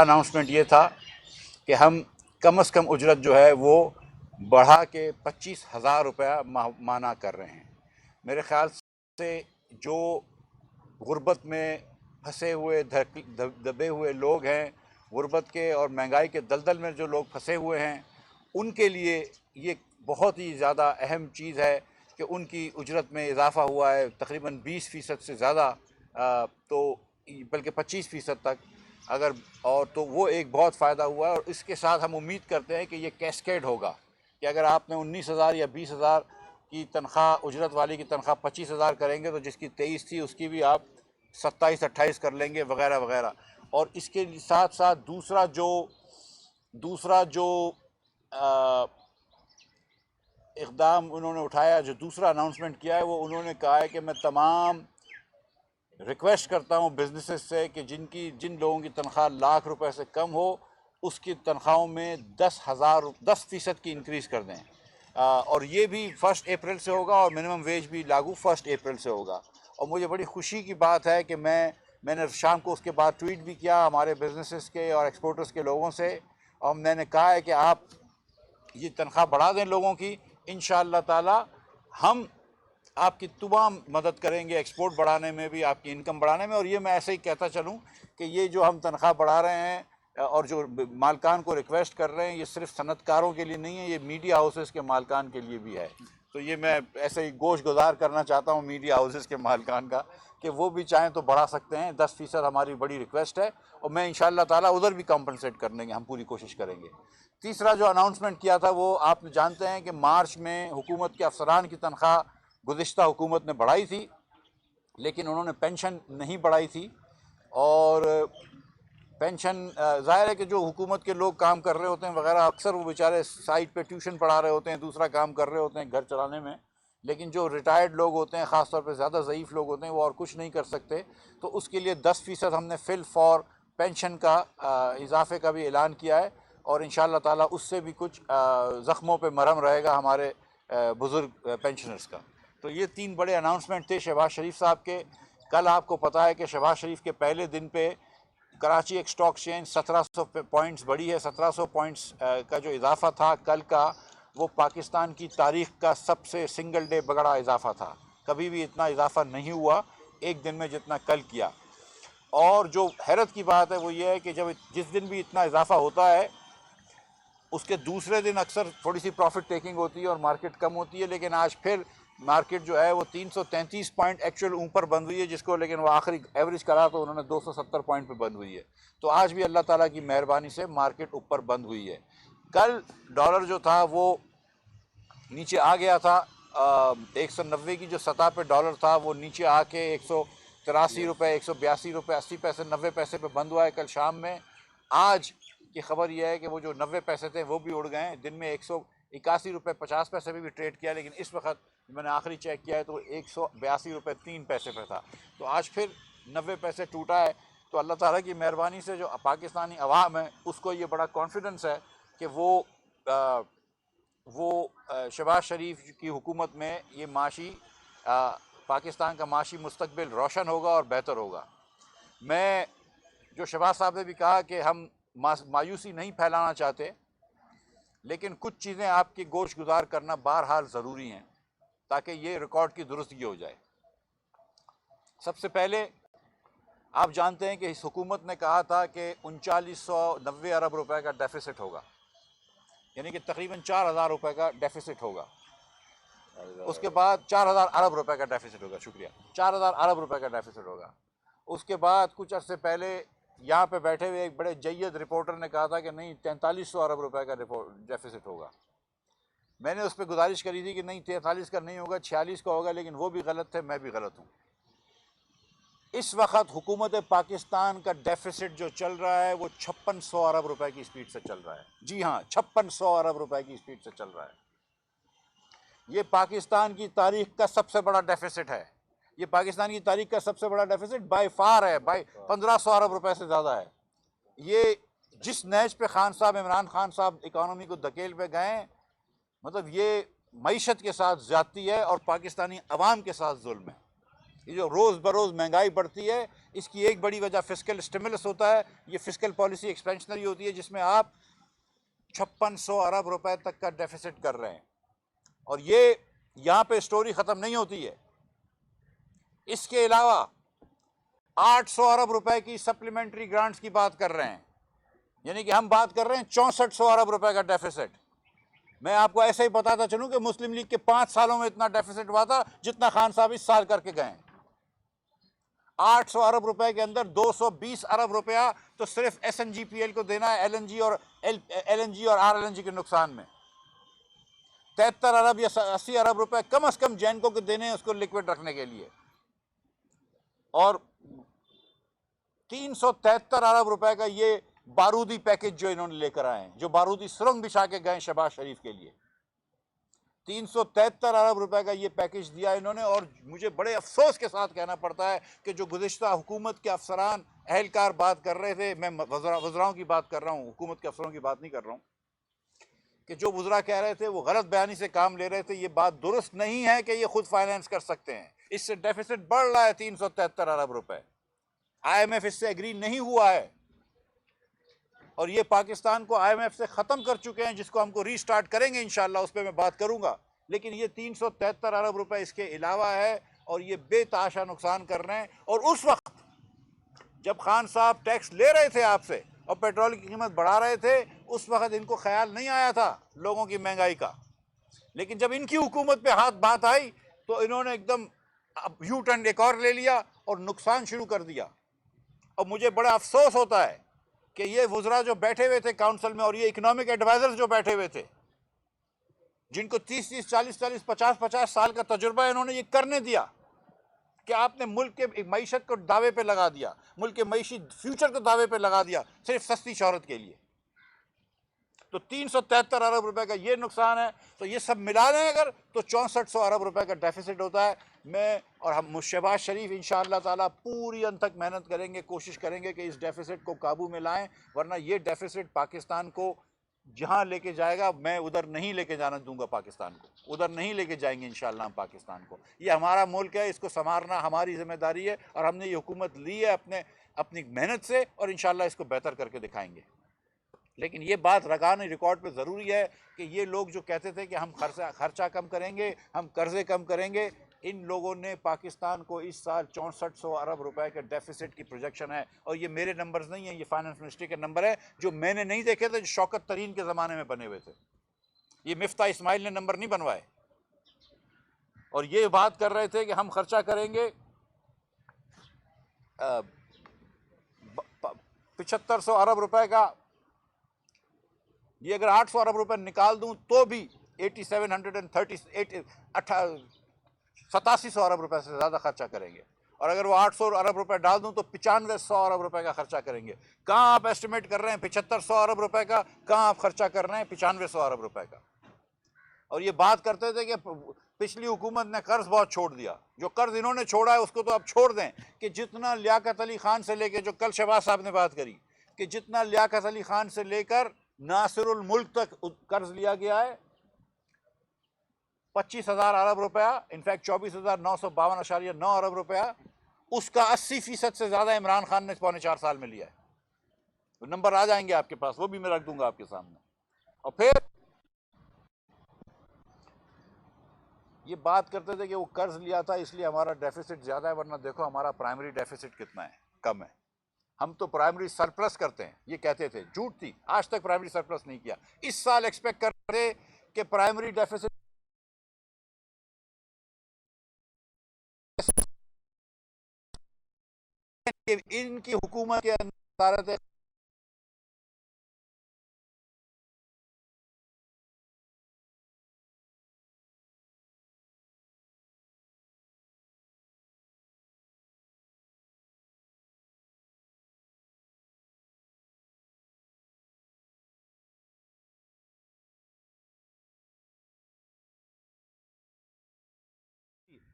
Announcement ये था कि हम कम से कम उजरत जो है वो बढ़ा के 25,000 रुपया माना कर रहे हैं। मेरे ख्याल से जो गुर्बत में फंसे हुए दबे हुए लोग हैं, गुर्बत के और महंगाई के दलदल में जो लोग फंसे हुए हैं, उनके लिए ये बहुत ही ज़्यादा अहम चीज़ है कि उनकी उजरत में इजाफ़ा हुआ है तकरीबन 20% से ज़्यादा, तो बल्कि 25% तक अगर, और तो वो एक बहुत फ़ायदा हुआ है। और इसके साथ हम उम्मीद करते हैं कि ये कैस्केड होगा कि अगर आपने 19,000 या 20,000 की तनख्वाह, उजरत वाली की तनख्वाह 25,000 करेंगे तो जिसकी 23 थी उसकी भी आप 27-28 कर लेंगे वगैरह वगैरह। और इसके साथ साथ दूसरा जो इक़दाम उन्होंने उठाया, जो दूसरा अनाउंसमेंट किया है, वो उन्होंने कहा है कि मैं तमाम रिक्वेस्ट करता हूँ बिजनेसेस से कि जिन लोगों की तनख्वाह लाख रुपए से कम हो, उसकी तनख्वाहों में 10% की इंक्रीज़ कर दें। और ये भी 1 अप्रैल से होगा और मिनिमम वेज भी लागू 1 अप्रैल से होगा। और मुझे बड़ी खुशी की बात है कि मैंने शाम को उसके बाद ट्वीट भी किया हमारे बिजनेसेस के और एक्सपोर्टर्स के लोगों से, और मैंने कहा है कि आप ये तनख्वाह बढ़ा दें लोगों की, इंशाअल्लाह ताला हम आपकी तमाम मदद करेंगे एक्सपोर्ट बढ़ाने में भी, आपकी इनकम बढ़ाने में। और ये मैं ऐसे ही कहता चलूँ कि ये जो हम तनख्वाह बढ़ा रहे हैं और जो मालकान को रिक्वेस्ट कर रहे हैं, ये सिर्फ सनतकारों के लिए नहीं है, ये मीडिया हाउसेस के मालकान के लिए भी है। तो ये मैं ऐसे ही गोश गुजार करना चाहता हूँ मीडिया हाउसेस के मालकान का कि वो भी चाहें तो बढ़ा सकते हैं। 10% हमारी बड़ी रिक्वेस्ट है और मैं इंशाअल्लाह ताला उधर भी कॉम्पनसेट करने की हम पूरी कोशिश करेंगे। तीसरा जो अनाउंसमेंट किया था वो आप जानते हैं कि मार्च में हुकूमत के अफसरान की तनख्वाह गुज़िश्ता हुकूमत ने बढ़ाई थी, लेकिन उन्होंने पेंशन नहीं बढ़ाई थी। और पेंशन, ज़ाहिर है कि जो हुकूमत के लोग काम कर रहे होते हैं वगैरह, अक्सर वो बेचारे साइड पे ट्यूशन पढ़ा रहे होते हैं, दूसरा काम कर रहे होते हैं घर चलाने में। लेकिन जो रिटायर्ड लोग होते हैं, ख़ास तौर पे ज़्यादा ज़ईफ़ लोग होते हैं, वो और कुछ नहीं कर सकते। तो उसके लिए 10% हमने फिल फॉर पेंशन का इजाफे का भी ऐलान किया है। और इंशाअल्लाह ताला उससे भी कुछ ज़ख्मों पे मरहम रहेगा हमारे बुज़ुर्ग पेंशनर्स का। तो ये 3 बड़े अनाउंसमेंट थे शहबाज शरीफ साहब के। कल आपको पता है कि शहबाज शरीफ के पहले दिन पे कराची एक स्टॉक एक्सचेंज 1700 पॉइंट्स बढ़ी है। 1700 पॉइंट्स का जो इजाफा था कल का, वो पाकिस्तान की तारीख का सबसे सिंगल डे बड़ा इजाफा था। कभी भी इतना इजाफा नहीं हुआ एक दिन में जितना कल किया। और जो हैरत की बात है वो ये है कि जब जिस दिन भी इतना इजाफा होता है उसके दूसरे दिन अक्सर थोड़ी सी प्रॉफिट टेकिंग होती है और मार्केट कम होती है। लेकिन आज फिर मार्केट जो है वो 333 पॉइंट एक्चुअल ऊपर बंद हुई है, जिसको लेकिन वो आखिरी एवरेज करा तो उन्होंने 270 पॉइंट पे बंद हुई है। तो आज भी अल्लाह ताला की मेहरबानी से मार्केट ऊपर बंद हुई है। कल डॉलर जो था वो नीचे आ गया था, 190 की जो सतह पे डॉलर था वो नीचे आके 183 रुपये, 182 रुपये 80 पैसे 90 पैसे पे बंद हुआ है कल शाम में। आज की खबर यह है कि वो जो 90 पैसे थे वो भी उड़ गए हैं। दिन में 181 रुपये 50 पैसे में भी ट्रेड किया, लेकिन इस वक्त मैंने आखिरी चेक किया है तो 182 रुपये 3 पैसे पे था। तो आज फिर 90 पैसे टूटा है। तो अल्लाह ताला की मेहरबानी से जो पाकिस्तानी अवाम है उसको ये बड़ा कॉन्फिडेंस है कि वो शहबाज शरीफ की हुकूमत में ये पाकिस्तान का माशी मुस्तकबिल रोशन होगा और बेहतर होगा। मैं जो शहबाज साहब ने भी कहा कि हम मायूसी नहीं फैलाना चाहते, लेकिन कुछ चीज़ें आपकी गोश गुजार करना बहरहाल ज़रूरी हैं ताकि ये रिकॉर्ड की दुरुस्तगी हो जाए। सबसे पहले आप जानते हैं कि इस हुकूमत ने कहा था कि 3990 अरब रुपए का डेफिसिट होगा, यानी कि तकरीबन 4,000 रुपये का डेफिसिट होगा। उसके बाद 4,000 अरब रुपए का डेफिसिट होगा, शुक्रिया, 4,000 अरब रुपए का डेफिसिट होगा। उसके बाद कुछ अर्से पहले यहाँ पे बैठे हुए एक बड़े जय्यद रिपोर्टर ने कहा था कि नहीं 4300 अरब रुपए का डेफिसिट होगा। मैंने उस पर गुजारिश करी थी कि नहीं 43 का नहीं होगा, 46 का होगा, लेकिन वो भी गलत थे, मैं भी गलत हूँ। इस वक्त हुकूमत पाकिस्तान का डेफिसिट जो चल रहा है वो 5600 अरब रुपए की स्पीड से चल रहा है। जी हाँ, 5600 अरब रुपए की स्पीड से चल रहा है। ये पाकिस्तान की तारीख का सबसे बड़ा डेफिसिट है। ये पाकिस्तान की तारीख का सबसे बड़ा डेफिसिट बाय फार है, बाय 1500 अरब रुपए से ज़्यादा है। ये जिस नहज पे खान साहब, इमरान खान साहब इकानमी को धकेल पे गए, मतलब ये मईशत के साथ ज़्यादती है और पाकिस्तानी अवाम के साथ जुल्म है। ये जो रोज़ बरोज़ महंगाई बढ़ती है, इसकी एक बड़ी वजह फिस्कल स्टिमुलस होता है। ये फिस्कल पॉलिसी एक्सपेंशनरी होती है, जिसमें आप 5600 अरब रुपए तक का डेफिसिट कर रहे हैं। और ये यहाँ पे स्टोरी ख़त्म नहीं होती है। इसके अलावा 800 अरब रुपए की सप्लीमेंट्री ग्रांट्स की बात कर रहे हैं, यानी कि हम बात कर रहे हैं 6400 अरब रुपए का डेफिसिट। मैं आपको ऐसे ही बताता चलूं कि मुस्लिम लीग के 5 सालों में इतना डेफिसिट हुआ था जितना खान साहब इस साल करके गए। 800 अरब रुपए के अंदर 220 अरब रुपया तो सिर्फ SNGPL को देना है, LNG और RLNG के नुकसान में। 73 अरब या 80 अरब रुपए कम से कम जैनको को देने हैं उसको लिक्विड रखने के लिए। और 373 अरब रुपए का ये बारूदी पैकेज जो इन्होंने लेकर आए हैं, जो बारूदी सुरंग बिछा के गए शहबाज शरीफ के लिए, 373 अरब रुपए का ये पैकेज दिया इन्होंने। और मुझे बड़े अफसोस के साथ कहना पड़ता है कि जो गुज़िश्ता हुकूमत के अफसरान अहलकार बात कर रहे थे, मैं वज़राओं की बात कर रहा हूँ, हुकूमत के अफसरों की बात नहीं कर रहा हूँ, कि जो वज़रा कह रहे थे वो गलत बयानी से काम ले रहे थे। ये बात दुरुस्त नहीं है कि ये खुद फाइनेंस कर सकते हैं। इससे डेफिसिट बढ़ रहा है 373 अरब रुपए। IMF इससे एग्री नहीं हुआ है और ये पाकिस्तान को IMF से ख़त्म कर चुके हैं, जिसको हमको रीस्टार्ट करेंगे इंशाल्लाह, उस पर मैं बात करूंगा। लेकिन ये 373 अरब रुपए इसके अलावा है और ये बेतहाशा नुकसान कर रहे हैं। और उस वक्त जब खान साहब टैक्स ले रहे थे आपसे और पेट्रोल की कीमत बढ़ा रहे थे, उस वक्त इनको ख्याल नहीं आया था लोगों की महंगाई का। लेकिन जब इनकी हुकूमत पे हाथ बात आई तो इन्होंने एकदम यू टर्न एक और ले लिया और नुकसान शुरू कर दिया। और मुझे बड़ा अफसोस होता है कि ये वज़रा जो बैठे हुए थे काउंसिल में और ये इकोनॉमिक एडवाइजर्स जो बैठे हुए थे, जिनको 30-30, 40-40, 50-50 साल का तजुर्बा है, इन्होंने ये करने दिया कि आपने मुल्क के मईशत को दावे पे लगा दिया, मुल्क के मईशी फ्यूचर को दावे पे लगा दिया सिर्फ सस्ती शोहरत के लिए। तो 373 अरब रुपए का ये नुकसान है। तो ये सब मिला दें अगर तो 6400 अरब रुपए का डेफिसिट होता है। मैं और हम शहबाज शरीफ इंशाअल्लाह ताला पूरी अंत तक मेहनत करेंगे, कोशिश करेंगे कि इस डेफिसिट को काबू में लाएं, वरना ये डेफिसिट पाकिस्तान को जहां लेके जाएगा, मैं उधर नहीं लेके जाना दूंगा पाकिस्तान को, उधर नहीं लेके जाएंगे इंशाअल्लाह हम पाकिस्तान को। ये हमारा मुल्क है, इसको संवारना हमारी जिम्मेदारी है और हमने ये हुकूमत ली है अपनी मेहनत से और इंशाअल्लाह इसको बेहतर करके दिखाएंगे। लेकिन ये बात लगाने रिकॉर्ड पे ज़रूरी है कि ये लोग जो कहते थे कि हम खर्चा कम करेंगे, हम कर्जे कम करेंगे, इन लोगों ने पाकिस्तान को इस साल 6400 अरब रुपए के डेफिसिट की प्रोजेक्शन है। और ये मेरे नंबर्स नहीं हैं, ये फाइनेंस मिनिस्ट्री के नंबर है जो मैंने नहीं देखे थे, जो शौकत तरीन के ज़माने में बने हुए थे। ये मिफ्ता इस्माइल ने नंबर नहीं बनवाए। और ये बात कर रहे थे कि हम खर्चा करेंगे 7500 अरब रुपए का। ये अगर 800 अरब रुपए निकाल दूं तो भी 8700 अरब रुपए से ज़्यादा खर्चा करेंगे। और अगर वो 800 अरब रुपए डाल दूं तो 9500 अरब रुपए का खर्चा करेंगे। कहाँ आप एस्टिमेट कर रहे हैं 7500 अरब रुपए का, कहाँ आप खर्चा कर रहे हैं 9500 अरब रुपए का। और ये बात करते थे कि पिछली हुकूमत ने कर्ज बहुत छोड़ दिया। जो कर्ज इन्होंने छोड़ा है उसको तो आप छोड़ दें कि जितना लियाकत अली खान से लेकर, जो कल शहबाज साहब ने बात करी कि जितना लियाकत अली खान से लेकर नासिरुल मुल्क तक कर्ज लिया गया है, 25,000 अरब रुपया, इनफैक्ट 24,952.9 अरब रुपया, उसका 80% से ज्यादा इमरान खान ने 4.25 साल में लिया है। तो नंबर आ जाएंगे आपके पास, वो भी मैं रख दूंगा आपके सामने। और फिर ये बात करते थे कि वो कर्ज लिया था इसलिए हमारा डेफिसिट ज्यादा है, वरना देखो हमारा प्राइमरी डेफिसिट कितना है, कम है। हम तो प्राइमरी सरप्लस करते हैं, ये कहते थे, झूठ थी, आज तक प्राइमरी सरप्लस नहीं किया। इस साल एक्सपेक्ट कर रहे कि प्राइमरी डेफिसिट इनकी हुकूमत के अंदर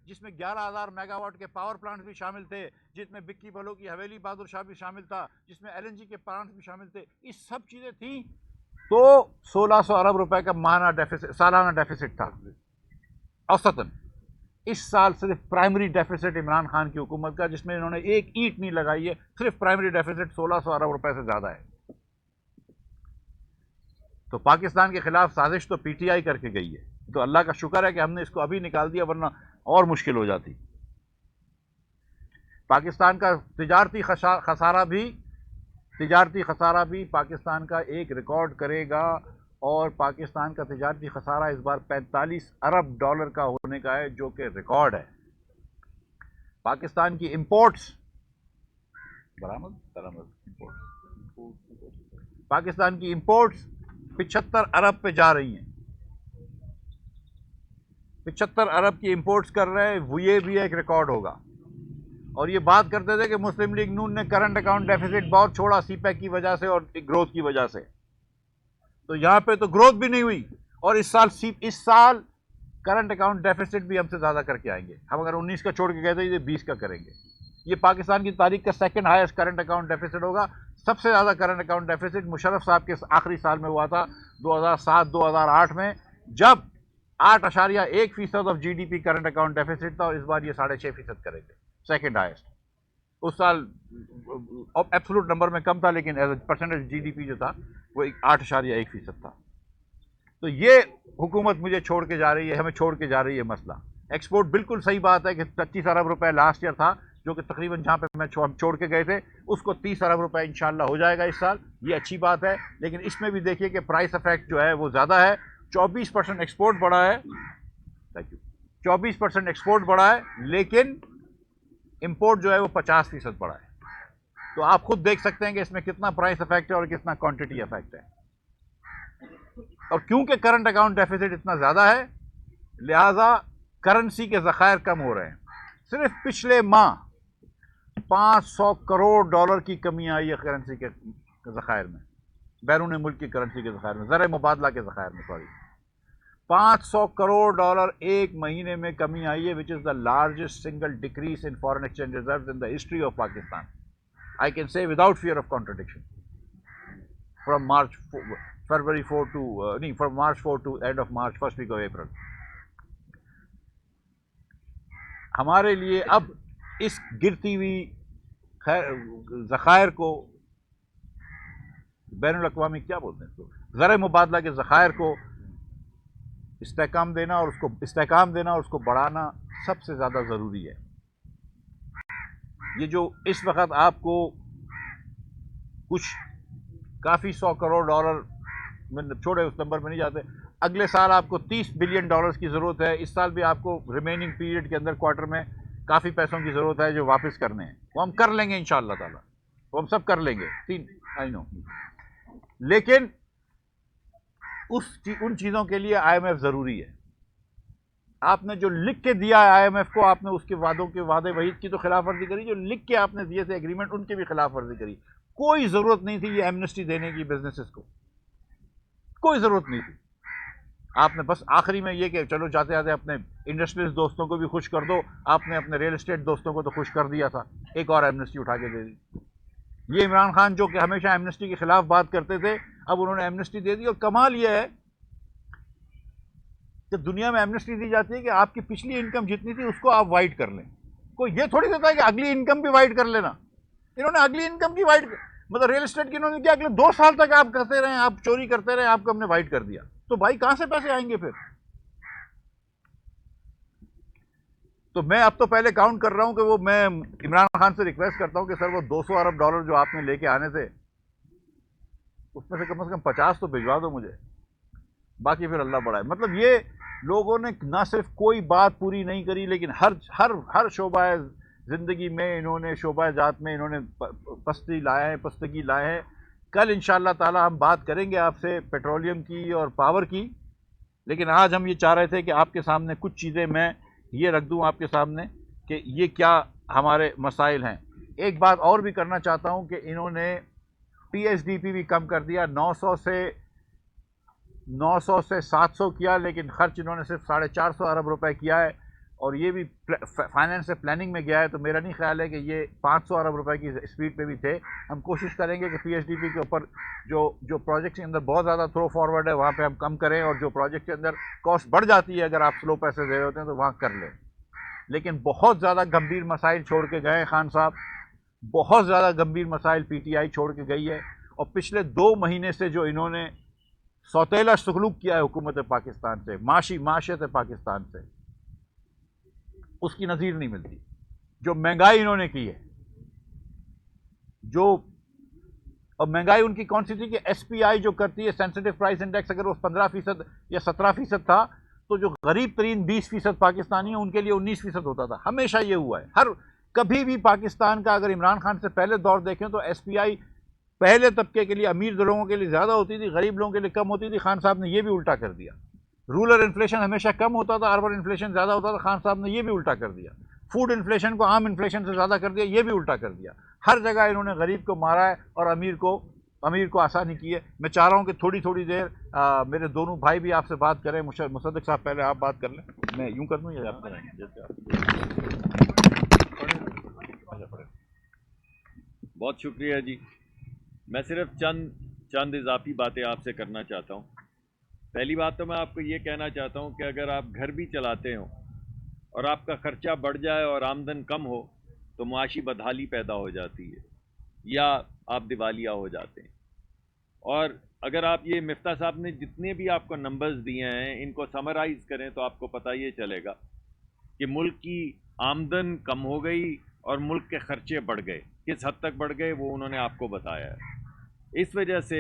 जिसमें 11,000 मेगावाट के पावर प्लांट भी शामिल थे, जिसमें बिक्की बलो की हवेली बहादुर शाह भी शामिल था, जिसमें LNG के प्लांट भी शामिल थे, ये सब चीज़ें थी। तो 1600 अरब रुपए का माहाना डेफिसिट, सालाना डेफिसिट था औसतन। इस साल सिर्फ प्राइमरी डेफिसिट इमरान खान की हुकूमत का, जिसमें इन्होंने एक ईंट नहीं लगाई है, सिर्फ प्राइमरी डेफिसिट 1600 अरब रुपए से ज़्यादा है। तो पाकिस्तान के खिलाफ साजिश तो पीटीआई करके गई है, तो अल्लाह का शुक्र है कि हमने इसको अभी निकाल दिया, वरना और मुश्किल हो जाती। पाकिस्तान का तिजारती खसारा भी पाकिस्तान का एक रिकॉर्ड करेगा, और पाकिस्तान का तिजारती खसारा इस बार 45 अरब डॉलर का होने का है, जो कि रिकॉर्ड है। पाकिस्तान की इंपोर्ट्स पाकिस्तान की इंपोर्ट्स 75 अरब पे जा रही हैं। 75 अरब की इंपोर्ट्स कर रहे हैं, वो ये भी एक रिकॉर्ड होगा। और ये बात करते थे कि मुस्लिम लीग नून ने करंट अकाउंट डेफिसिट बहुत छोड़ा सीपैक की वजह से और ग्रोथ की वजह से, तो यहाँ पे तो ग्रोथ भी नहीं हुई, और इस साल करंट अकाउंट डेफिसिट भी हमसे ज़्यादा करके आएंगे। हम अगर 19 का छोड़ के गए थे, ये 20 का करेंगे। ये पाकिस्तान की तारीख का second highest current account deficit होगा। सबसे ज़्यादा करंट अकाउंट डेफिसिट मुशर्रफ साहब के आखिरी साल में हुआ था 2007-2008 में, जब 8.1% of GDP current account deficit था, और इस बार ये 6.5% करेंगे, सेकंड हाईएस्ट। उस साल एब्सोल्यूट नंबर में कम था, लेकिन एज परसेंटेज GDP जो था वो 8.1% था। तो ये हुकूमत मुझे छोड़ के जा रही है, हमें छोड़ के जा रही है मसला। एक्सपोर्ट बिल्कुल सही बात है कि 25 अरब रुपए लास्ट ईयर था, जो कि तकरीबन जहाँ पे हम छोड़ के गए थे उसको 30 अरब रुपए इंशाल्लाह हो जाएगा इस साल। ये अच्छी बात है, लेकिन इसमें भी देखिए कि प्राइस इफेक्ट जो है वो ज़्यादा है। 24% एक्सपोर्ट बढ़ा है, 24% एक्सपोर्ट बढ़ा है, लेकिन इंपोर्ट जो है वो 50% बढ़ा है। तो आप खुद देख सकते हैं कि इसमें कितना प्राइस इफेक्ट है और कितना क्वांटिटी इफेक्ट है। और क्योंकि करंट अकाउंट डेफिसिट इतना ज़्यादा है, लिहाजा करेंसी के ज़खायर कम हो रहे हैं। सिर्फ पिछले माह 500 करोड़ डॉलर की कमी आई है करेंसी के ज़खायर में, बैरून मुल्क की करेंसी के ज़खायर में, ज़र मुबादला के ज़खायर में, सॉरी, 500 करोड़ डॉलर एक महीने में कमी आई है, which is the largest single decrease in foreign exchange reserve in the history of Pakistan. I can say without fear of contradiction, from February 4 to from March 4 to end of March, first week of April। हमारे लिए अब इस गिरती हुई ज़खायर को, बैनुल अक़वामी क्या बोलते हैं इसको, ज़र मुबादला के ज़खायर को इस्तेहकाम देना और उसको बढ़ाना सबसे ज़्यादा ज़रूरी है। ये जो इस वक्त आपको कुछ काफ़ी 100 करोड़ डॉलर में छोड़े, उस नंबर में नहीं जाते, अगले साल आपको 30 बिलियन डॉलर्स की ज़रूरत है। इस साल भी आपको रिमेनिंग पीरियड के अंदर क्वार्टर में काफ़ी पैसों की ज़रूरत है जो वापस करने हैं। वो हम कर लेंगे इंशाअल्लाह ताला, वो हम सब कर लेंगे, आई नो। लेकिन उन चीज़ों के लिए IMF ज़रूरी है। आपने जो लिख के दिया है IMF को, आपने उसके वादे वहीद की तो खिलाफ वर्जी करी, जो लिख के आपने दिए थे एग्रीमेंट, उनकी भी खिलाफ वर्जी करी। कोई ज़रूरत नहीं थी ये एमनेस्टी देने की बिजनेसेस को, कोई ज़रूरत नहीं थी। आपने बस आखिरी में ये कि चलो जाते जाते अपने इंडस्ट्रियलिस्ट दोस्तों को भी खुश कर दो, आपने अपने रियल एस्टेट दोस्तों को तो खुश कर दिया था, एक और एमनेस्टी उठा के दे दी। ये इमरान खान जो कि हमेशा एमनेस्टी के खिलाफ बात करते थे, अब उन्होंने एमनेस्टी दे दी। और कमाल ये है कि दुनिया में एमनेस्टी दी जाती है कि आपकी पिछली इनकम जितनी थी उसको आप वाइट कर लें। कोई ये थोड़ी देता है कि अगली इनकम भी वाइट कर लेना। इन्होंने अगली इनकम की वाइट, मतलब रियल एस्टेट की इन्होंने क्या, अगले 2 साल तक आप करते रहे, आप चोरी करते रहे, आपको हमने वाइट कर दिया। तो भाई कहां से पैसे आएंगे फिर? तो मैं अब तो पहले काउंट कर रहा हूं कि वो, मैं इमरान खान से रिक्वेस्ट करता हूं कि सर वो 200 अरब डॉलर जो आपने लेके आने थे उसमें से कम 50 तो भिजवा दो मुझे, बाकी फिर अल्लाह बढ़ाए। मतलब ये लोगों ने ना सिर्फ कोई बात पूरी नहीं करी, लेकिन हर शोबा ज़िंदगी में इन्होंने, शोबा जात में इन्होंने पस्तगी लाए हैं। कल इंशाअल्लाह ताला हम बात करेंगे आपसे पेट्रोलियम की और पावर की, लेकिन आज हम ये चाह रहे थे कि आपके सामने कुछ चीज़ें मैं ये रख दूं आपके सामने कि ये क्या हमारे मसाइल हैं। एक बात और भी करना चाहता हूं कि इन्होंने PSDP भी कम कर दिया, 900 से 700 किया, लेकिन खर्च इन्होंने सिर्फ 450 अरब रुपए किया है। और ये भी फाइनेंस से प्लानिंग में गया है, तो मेरा नहीं ख्याल है कि ये 500 अरब रुपए की स्पीड पे भी थे। हम कोशिश करेंगे कि PSDP के ऊपर जो प्रोजेक्ट के अंदर बहुत ज़्यादा थ्रो फॉरवर्ड है वहाँ पे हम कम करें, और जो प्रोजेक्ट के अंदर कॉस्ट बढ़ जाती है अगर आप स्लो पैसे दे रहे होते हैं तो वहाँ कर लें। लेकिन बहुत ज़्यादा गंभीर मसाइल छोड़ के गए खान साहब, बहुत ज़्यादा गंभीर मसाइल पीटीआई छोड़ के गई है। और पिछले 2 महीने से जो इन्होंने सौतेला सलूक किया है हुकूमत पाकिस्तान से, माशियत पाकिस्तान से, उसकी नज़ीर नहीं मिलती। जो महंगाई इन्होंने की है, जो और महंगाई उनकी कौन सी थी कि एसपीआई जो करती है, सेंसिटिव प्राइस इंडेक्स, अगर वो 15% या 17% था, तो जो गरीब तरीन 20% पाकिस्तानी है उनके लिए 19% होता था। हमेशा ये हुआ है। कभी भी पाकिस्तान का अगर इमरान खान से पहले दौर देखें तो एसपीआई पहले तबके के लिए, अमीर लोगों के लिए ज़्यादा होती थी, गरीब लोगों के लिए कम होती थी। खान साहब ने यह भी उल्टा कर दिया। रूरल इन्फ्लेशन हमेशा कम होता था, अर्बन इन्फ्लेशन ज़्यादा होता था। खान साहब ने यह भी उल्टा कर दिया। फूड इन्फ्लेशन को आम इन्फ्लेशन से ज़्यादा कर दिया, यह भी उल्टा कर दिया। हर जगह इन्होंने गरीब को मारा है और अमीर को आसानी की है। मैं चाह रहा हूँ कि थोड़ी थोड़ी देर मेरे दोनों भाई भी आपसे बात करें। मुसद्दिक साहब पहले आप बात कर लें, मैं यूँ कर दूँ या आप करें? बहुत शुक्रिया जी। मैं सिर्फ चंद इजाफी बातें आपसे करना चाहता हूँ। पहली बात तो मैं आपको ये कहना चाहता हूँ कि अगर आप घर भी चलाते हो और आपका ख़र्चा बढ़ जाए और आमदन कम हो तो मुआशी बदहाली पैदा हो जाती है या आप दिवालिया हो जाते हैं। और अगर आप ये मिफ्ता साहब ने जितने भी आपको नंबर्स दिए हैं इनको समराइज़ करें तो आपको पता ये चलेगा कि मुल्क की आमदन कम हो गई और मुल्क के ख़र्चे बढ़ गए। किस हद तक बढ़ गए वो उन्होंने आपको बताया है। इस वजह से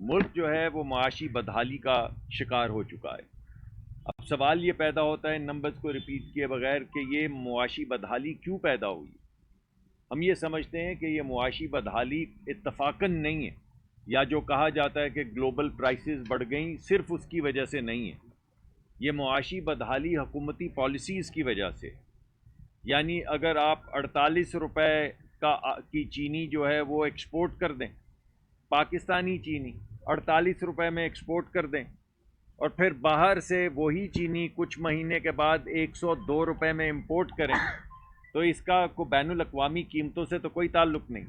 मुल्क जो है वो मुआशी बदहाली का शिकार हो चुका है। अब सवाल ये पैदा होता है नंबर्स को रिपीट किए बगैर कि ये मुआशी बदहाली क्यों पैदा हुई। हम ये समझते हैं कि ये मुआशी बदहाली इत्तफाकन नहीं है, या जो कहा जाता है कि ग्लोबल प्राइसेस बढ़ गई, सिर्फ उसकी वजह से नहीं है। ये मुआशी बदहाली हुकूमती पॉलिसीज़ की वजह से, यानी अगर आप 48 रुपए की चीनी जो है वो एक्सपोर्ट कर दें, पाकिस्तानी चीनी 48 रुपए में एक्सपोर्ट कर दें, और फिर बाहर से वही चीनी कुछ महीने के बाद 102 रुपए में इंपोर्ट करें, तो इसका को बैनुल अक़वामी कीमतों से तो कोई ताल्लुक़ नहीं।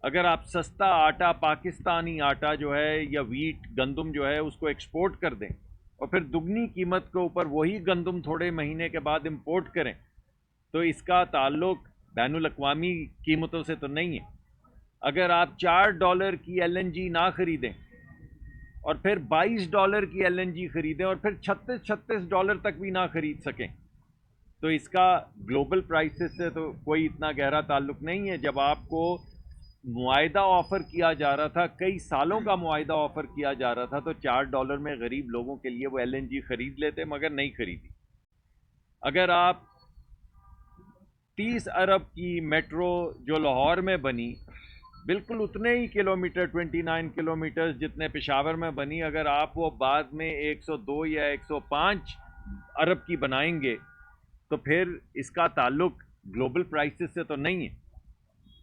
अगर आप सस्ता आटा, पाकिस्तानी आटा जो है या वीट, गंदम जो है, उसको एक्सपोर्ट कर दें और फिर दुगनी कीमत के ऊपर वही गंदम थोड़े महीने के बाद इंपोर्ट करें, तो इसका ताल्लुक़ बैनुल अक़वामी कीमतों से तो नहीं है। अगर आप $4 की एलएनजी ना ख़रीदें और फिर $22 की एलएनजी ख़रीदें और फिर $36 तक भी ना ख़रीद सकें, तो इसका ग्लोबल प्राइसेस से तो कोई इतना गहरा ताल्लुक़ नहीं है। जब आपको मुआयदा ऑफ़र किया जा रहा था, कई सालों का मुआयदा ऑफ़र किया जा रहा था, तो $4 में गरीब लोगों के लिए वो एलएनजी ख़रीद लेते, मगर नहीं ख़रीदी। अगर आप 30 अरब की मेट्रो जो लाहौर में बनी, बिल्कुल उतने ही किलोमीटर, 29 किलोमीटर जितने पेशावर में बनी, अगर आप वो बाद में 102 या 105 अरब की बनाएंगे तो फिर इसका ताल्लुक़ ग्लोबल प्राइसेस से तो नहीं है।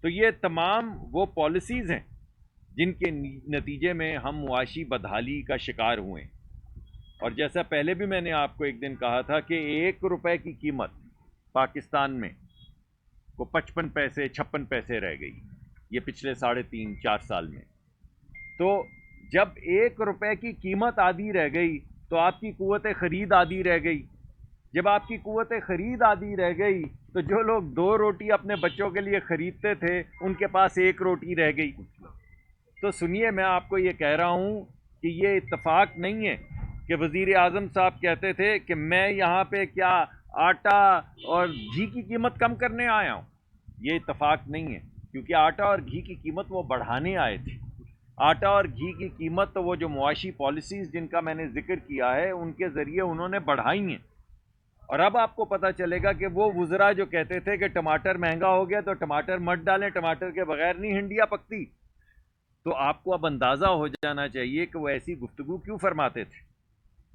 तो ये तमाम वो पॉलिसीज़ हैं जिनके नतीजे में हम मुआशी बदहाली का शिकार हुए। और जैसा पहले भी मैंने आपको एक दिन कहा था कि 1 रुपए की कीमत पाकिस्तान में वो 55 पैसे 56 पैसे रह गई, ये पिछले 3.5-4 साल में। तो जब 1 रुपए की कीमत आधी रह गई तो आपकी क़ुव्वत ख़रीद आधी रह गई। जब आपकी क़ुव्वत ख़रीद आधी रह गई तो जो लोग 2 रोटी अपने बच्चों के लिए ख़रीदते थे उनके पास 1 रोटी रह गई। तो सुनिए, मैं आपको ये कह रहा हूँ कि ये इत्तफाक नहीं है कि वज़ीर आज़म साहब कहते थे कि मैं यहाँ पे क्या आटा और घी की कीमत कम करने आया हूँ। ये इत्तफाक नहीं है, क्योंकि आटा और घी की कीमत वो बढ़ाने आए थे। आटा और घी की कीमत तो वो जो मुआशी पॉलिसीज़ जिनका मैंने ज़िक्र किया है उनके ज़रिए उन्होंने बढ़ाई हैं। और अब आपको पता चलेगा कि वो वुज़रा जो कहते थे कि टमाटर महंगा हो गया तो टमाटर मत डालें, टमाटर के बगैर नहीं हिंडिया पकती, तो आपको अब अंदाज़ा हो जाना चाहिए कि वो ऐसी गुफ्तगू क्यों फरमाते थे।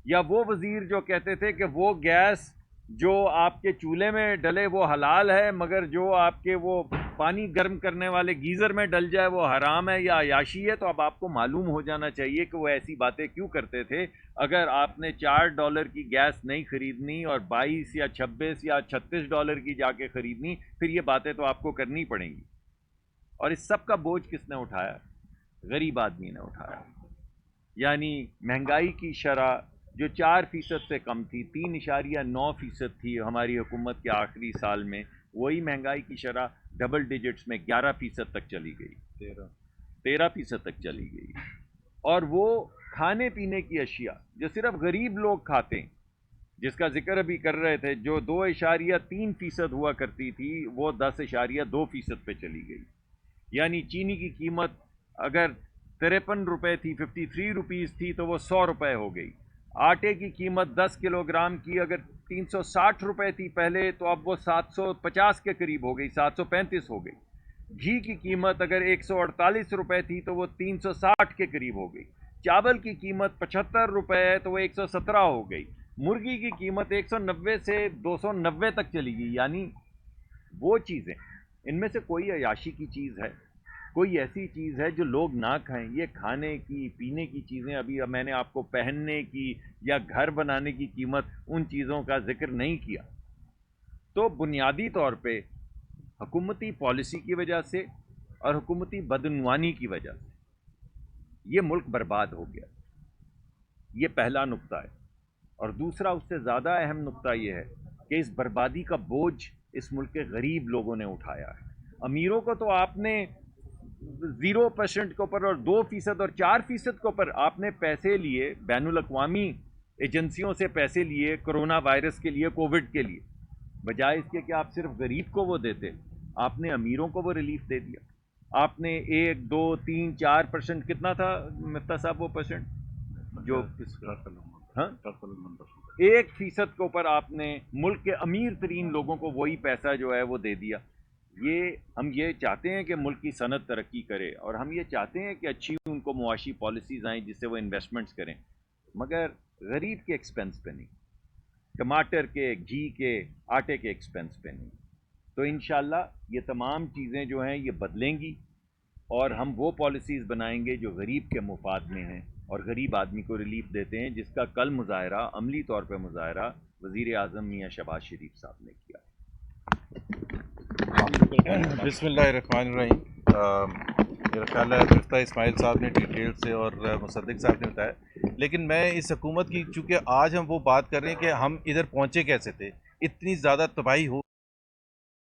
या वो वज़ीर जो कहते थे कि वो गैस जो आपके चूल्हे में डले वो हलाल है, मगर जो आपके वो पानी गर्म करने वाले गीज़र में डल जाए वो हराम है या अयाशी है। तो अब आपको मालूम हो जाना चाहिए कि वो ऐसी बातें क्यों करते थे। अगर आपने $4 की गैस नहीं ख़रीदनी और 22 या 26 या $36 की जाके ख़रीदनी, फिर ये बातें तो आपको करनी पड़ेंगी। और इस सब का बोझ किसने उठाया? गरीब आदमी ने उठाया। यानी महंगाई की शरह जो 4% से कम थी, 3.9% थी हमारी हुकूमत के आखिरी साल में, वही महंगाई की शरह डबल डिजिट्स में 11% तक चली गई, 13% तक चली गई। और वो खाने पीने की अशिया जो सिर्फ गरीब लोग खाते हैं, जिसका जिक्र अभी कर रहे थे, जो 2.3% हुआ करती थी, वो 10.2% पे चली गई। यानी चीनी की कीमत अगर 53 रुपये थी, 53 रुपीज़ थी, तो वो 100 रुपये हो गई। आटे की कीमत 10 किलोग्राम की अगर 360 रुपये थी पहले, तो अब वो 750 के करीब हो गई, 735 हो गई। घी की कीमत अगर 148 रुपये थी, तो वो 360 के करीब हो गई। चावल की कीमत 75 रुपये है, तो वो 117 हो गई। मुर्गी की कीमत 190 से 290 तक चली गई। यानी वो चीज़ें, इनमें से कोई अयाशी की चीज़ है, कोई ऐसी चीज़ है जो लोग ना खाएं? ये खाने की पीने की चीज़ें, अभी मैंने आपको पहनने की या घर बनाने की कीमत, उन चीज़ों का जिक्र नहीं किया। तो बुनियादी तौर पे हुकूमती पॉलिसी की वजह से और हुकूमती बदनवानी की वजह से ये मुल्क बर्बाद हो गया। ये पहला नुक्ता है। और दूसरा, उससे ज़्यादा अहम नुक्ता ये है कि इस बर्बादी का बोझ इस मुल्क के गरीब लोगों ने उठाया है। अमीरों को तो आपने 0% के ऊपर और 2% और 4% के ऊपर आपने पैसे लिए, बैनुल अक़वामी एजेंसियों से पैसे लिए कोरोना वायरस के लिए, कोविड के लिए। बजाय इसके कि आप सिर्फ गरीब को वो देते, आपने अमीरों को वो रिलीफ दे दिया। आपने 1, 2, 3, 4% कितना था मिफ्ता साहब वो परसेंट जो, हाँ, 1% के ऊपर आपने मुल्क के अमीर तरीन लोगों को वही पैसा जो है वो दे दिया। हम ये चाहते हैं कि मुल्क की सनत तरक्की करे, और हम ये चाहते हैं कि अच्छी उनको मुआशी पॉलिसीज़ आएँ जिससे वो इन्वेस्टमेंट्स करें, मगर गरीब के एक्सपेंस पे नहीं, टमाटर के, घी के, आटे के एक्सपेंस पे नहीं। तो इंशाल्लाह ये तमाम चीज़ें जो हैं ये बदलेंगी, और हम वो पॉलिसीज़ बनाएंगे जो गरीब के मुफाद में हैं और गरीब आदमी को रिलीफ देते हैं, जिसका कल मुज़ाहरा, अमली तौर पर मुज़ाहरा वज़ीर आज़म मियाँ शहबाज शरीफ साहब ने किया। बिस्मिल्लाहिर्रहमानिर्रहीम। मेरा ख्याल है मिफ्ता इस्माइल साहब ने डिटेल से और मुसद्दिक साहब ने बताया, लेकिन मैं इस हुकूमत की, चूँकि आज हम वो बात कर रहे हैं कि हम इधर पहुँचे कैसे थे, इतनी ज़्यादा तबाही हो।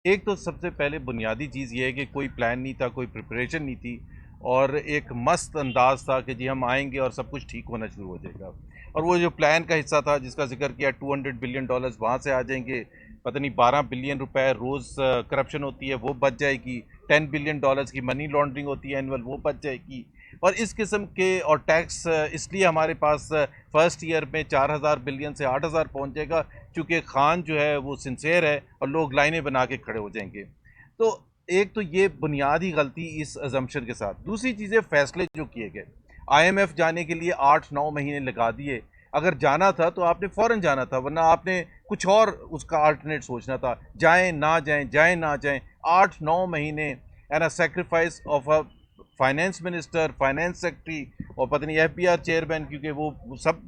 एक तो सबसे पहले बुनियादी चीज़ ये है कि कोई प्लान नहीं था, कोई प्रिपरेशन नहीं थी, और एक मस्त अंदाज़ था कि जी हम आएंगे और सब कुछ ठीक होना शुरू हो जाएगा। और वो जो प्लान का हिस्सा था जिसका जिक्र किया, $200 बिलियन वहाँ से आ जाएंगे, पता नहीं 12 बिलियन रुपए रोज़ करप्शन होती है वो बच जाएगी, $10 बिलियन की मनी लॉन्ड्रिंग होती है एनुअल, वो बच जाएगी। और इस किस्म के, और टैक्स इसलिए हमारे पास फर्स्ट ईयर में 4000 बिलियन से 8000 पहुँच जाएगा, चूँकि खान जो है वो सिंसेयर है और लोग लाइनें बना के खड़े हो जाएंगे। तो एक तो ये बुनियादी गलती इस अजम्पशन के साथ। दूसरी चीज़ें, फ़ैसले जो किए गए, IMF जाने के लिए 8-9 महीने लगा दिए। अगर जाना था तो आपने फ़ौरन जाना था, वरना आपने कुछ और उसका अल्टरनेट सोचना था। जाएं ना जाएं, जाएं ना जाएं, 8-9 महीने and a sacrifice of a finance minister, finance secretary और पता नहीं FBR चेयरमैन, क्योंकि वो सब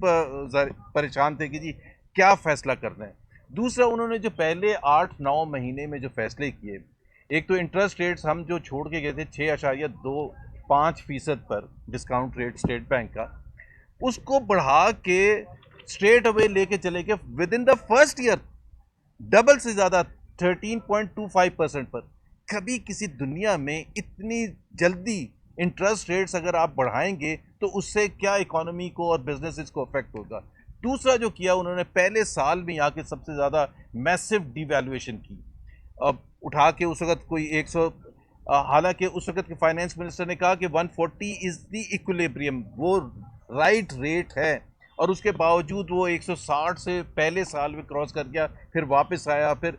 परेशान थे कि जी क्या फ़ैसला करना है। दूसरा, उन्होंने जो पहले 8-9 महीने में जो फ़ैसले किए, एक तो इंटरेस्ट रेट्स हम जो छोड़ के गए थे 6.25% पर डिस्काउंट रेट स्टेट बैंक का, उसको बढ़ा के स्ट्रेट अवे लेके चले गए with in the first year double से ज़्यादा 13.25% पर। कभी किसी दुनिया में इतनी जल्दी इंटरेस्ट रेट्स अगर आप बढ़ाएंगे तो उससे क्या इकोनॉमी को और बिजनेसेस को अफेक्ट होगा। दूसरा जो किया उन्होंने, पहले साल में आके सबसे ज़्यादा मैसिव डिवैल्यूएशन की, अब उठा के उस वक्त कोई 100, हालांकि उस वक्त के फाइनेंस मिनिस्टर ने कहा कि 140 इज़ द इक्विलिब्रियम, वो राइट रेट है, और उसके बावजूद वो 160 से पहले साल में क्रॉस कर गया, फिर वापस आया, फिर।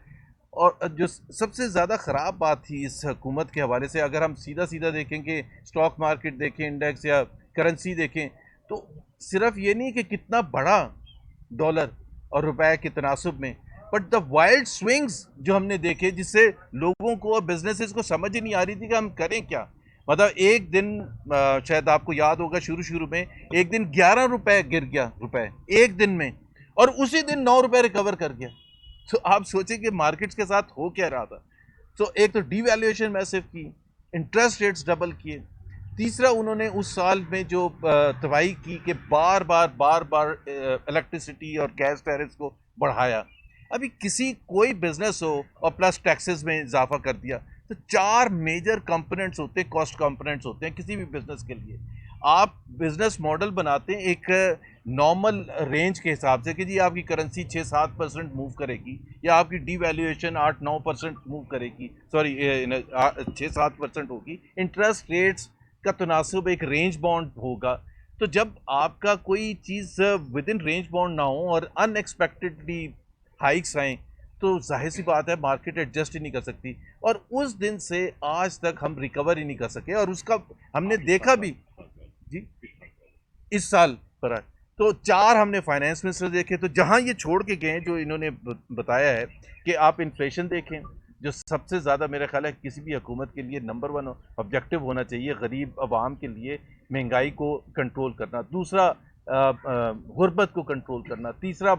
और जो सबसे ज़्यादा ख़राब बात थी इस हुकूमत के हवाले से, अगर हम सीधा सीधा देखेंगे, स्टॉक मार्केट देखें, इंडेक्स या करेंसी देखें, तो सिर्फ ये नहीं कि कितना बड़ा डॉलर और रुपए के तनासुब में, बट द वाइल्ड स्विंग्स जो हमने देखे, जिससे लोगों को और बिजनेसेस को समझ ही नहीं आ रही थी कि हम करें क्या। मतलब एक दिन, शायद आपको याद होगा, शुरू में एक दिन 11 रुपए गिर गया, रुपए एक दिन में, और उसी दिन 9 रुपए रिकवर कर गया। तो आप सोचें कि मार्केट्स के साथ हो क्या रहा था। तो एक तो डिवैल्यूएशन मैसिव की, इंटरेस्ट रेट्स डबल किए, तीसरा, उन्होंने उस साल में जो तबाही की कि बार बार इलेक्ट्रिसिटी और गैस टैरिफ्स को बढ़ाया। अभी कोई बिजनेस हो और प्लस टैक्सेस में इजाफा कर दिया, तो 4 मेजर कंपोनेंट्स होते हैं, कॉस्ट कंपोनेंट्स होते हैं किसी भी बिजनेस के लिए। आप बिजनेस मॉडल बनाते हैं एक नॉर्मल रेंज के हिसाब से कि जी आपकी करेंसी 6-7% मूव करेगी या आपकी डीवैल्यूएशन 8-9% मूव करेगी, सॉरी 6-7% होगी। इंटरेस्ट रेट्स का तनासब एक रेंज बाउंड होगा। तो जब आपका कोई चीज़ विद इन रेंज बाउंड ना हो और अनएक्सपेक्टेडली हाइक्स आएँ, तो जाहिर सी बात है मार्केट एडजस्ट ही नहीं कर सकती। और उस दिन से आज तक हम रिकवर ही नहीं कर सके, और उसका हमने देखा भी जी इस साल पर है। तो 4 हमने फाइनेंस मिनिस्टर देखे, तो जहां ये छोड़ के गए जो इन्होंने बताया है कि आप इन्फ्लेशन देखें, जो सबसे ज़्यादा मेरा ख्याल है किसी भी हुकूमत के लिए नंबर 1 ऑब्जेक्टिव होना चाहिए, गरीब आवाम के लिए महंगाई को कंट्रोल करना। दूसरा गुर्बत को कंट्रोल करना। तीसरा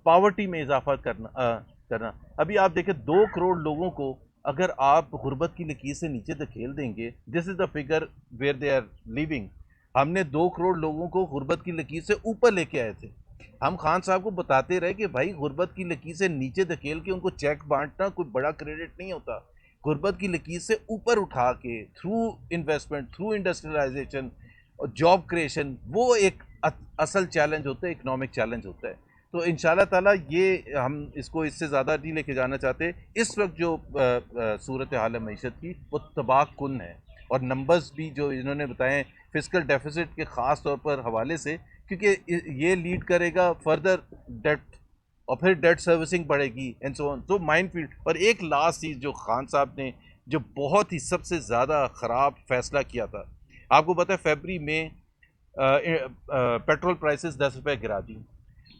पावर्टी में इजाफा करना। अभी आप देखें 2 करोड़ लोगों को अगर आप गुर्बत की लकीर से नीचे धकेल देंगे, this is the figure where they are living. हमने 2 करोड़ लोगों को गुर्बत की लकीर से ऊपर लेके आए थे। हम खान साहब को बताते रहे कि भाई गुर्बत की लकीर से नीचे धकेल के उनको चेक बांटना कोई बड़ा क्रेडिट नहीं होता। गुर्बत की लकीर से ऊपर उठा के थ्रू इन्वेस्टमेंट, थ्रू इंडस्ट्रियलाइजेशन और जॉब क्रिएशन, वो एक असल चैलेंज होता है, इकनॉमिक चैलेंज होता है। तो इंशाल्लाह ताला ये हम इसको इससे ज़्यादा नहीं लेके जाना चाहते। इस वक्त जो सूरत हाल है मईशत की, वो तबाह कुन है। और नंबर्स भी जो इन्होंने बताए फिस्कल डेफिसिट के ख़ास तौर पर हवाले से, क्योंकि ये लीड करेगा फर्दर डेट, और फिर डेट सर्विसिंग बढ़ेगी एंड सो ऑन। तो माइनफील्ड। और एक लास्ट चीज़ जो खान साहब ने जो बहुत ही सबसे ज़्यादा ख़राब फैसला किया था, आपको पता है फरवरी में पेट्रोल प्राइसेस 10 रुपये गिरा दी,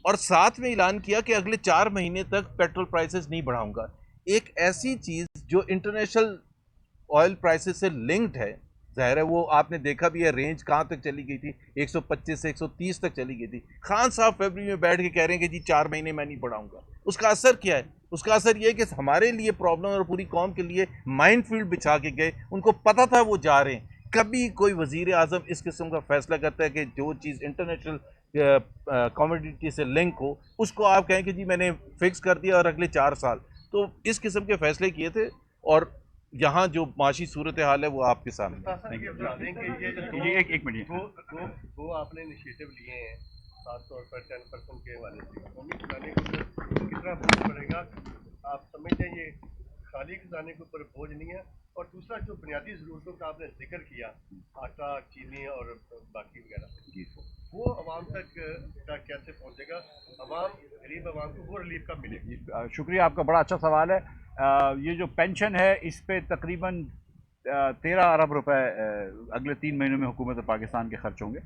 और साथ में ऐलान किया कि अगले 4 महीने तक पेट्रोल प्राइसेस नहीं बढ़ाऊंगा। एक ऐसी चीज़ जो इंटरनेशनल ऑयल प्राइसेस से लिंक्ड है, ज़ाहिर है वो आपने देखा भी है रेंज कहाँ तक चली गई थी, 125 से 130 तक चली गई थी। खान साहब फरवरी में बैठ के कह रहे हैं कि जी 4 महीने मैं नहीं बढ़ाऊंगा। उसका असर क्या है? उसका असर ये है कि हमारे लिए प्रॉब्लम और पूरी कौम के लिए माइनफील्ड बिछा के गए। उनको पता था वो जा रहे हैं। कभी कोई वजीर आज़म इस किस्म का फैसला करता है कि जो चीज़ इंटरनेशनल कमोडिटी से लिंक हो, उसको आप कहें कि जी मैंने फिक्स कर दिया और अगले 4 साल, तो इस किस्म के फैसले किए थे। और यहाँ जो माशी सूरत हाल है वो आपके सामने। एक मिनट, वो आपने इनिशिएटिव लिए हैं खास तौर पर 10% के हवाले से कौमी खजाने को कितना बोझ पड़ेगा? आप समझते हैं ये खाली खजाने के ऊपर बोझ नहीं है? और दूसरा जो बुनियादी ज़रूरतों का आपने जिक्र किया, आटा, चीनी और बाकी वगैरह, वो आवाम तक का कैसे पहुँचेगा? आवाम, गरीब आवाम को वो रिलीफ कब मिलेगी? शुक्रिया, आपका बड़ा अच्छा सवाल है। ये जो पेंशन है इस पे तकरीबन 13 अरब रुपए अगले 3 महीनों में हुकूमत पाकिस्तान के खर्च होंगे।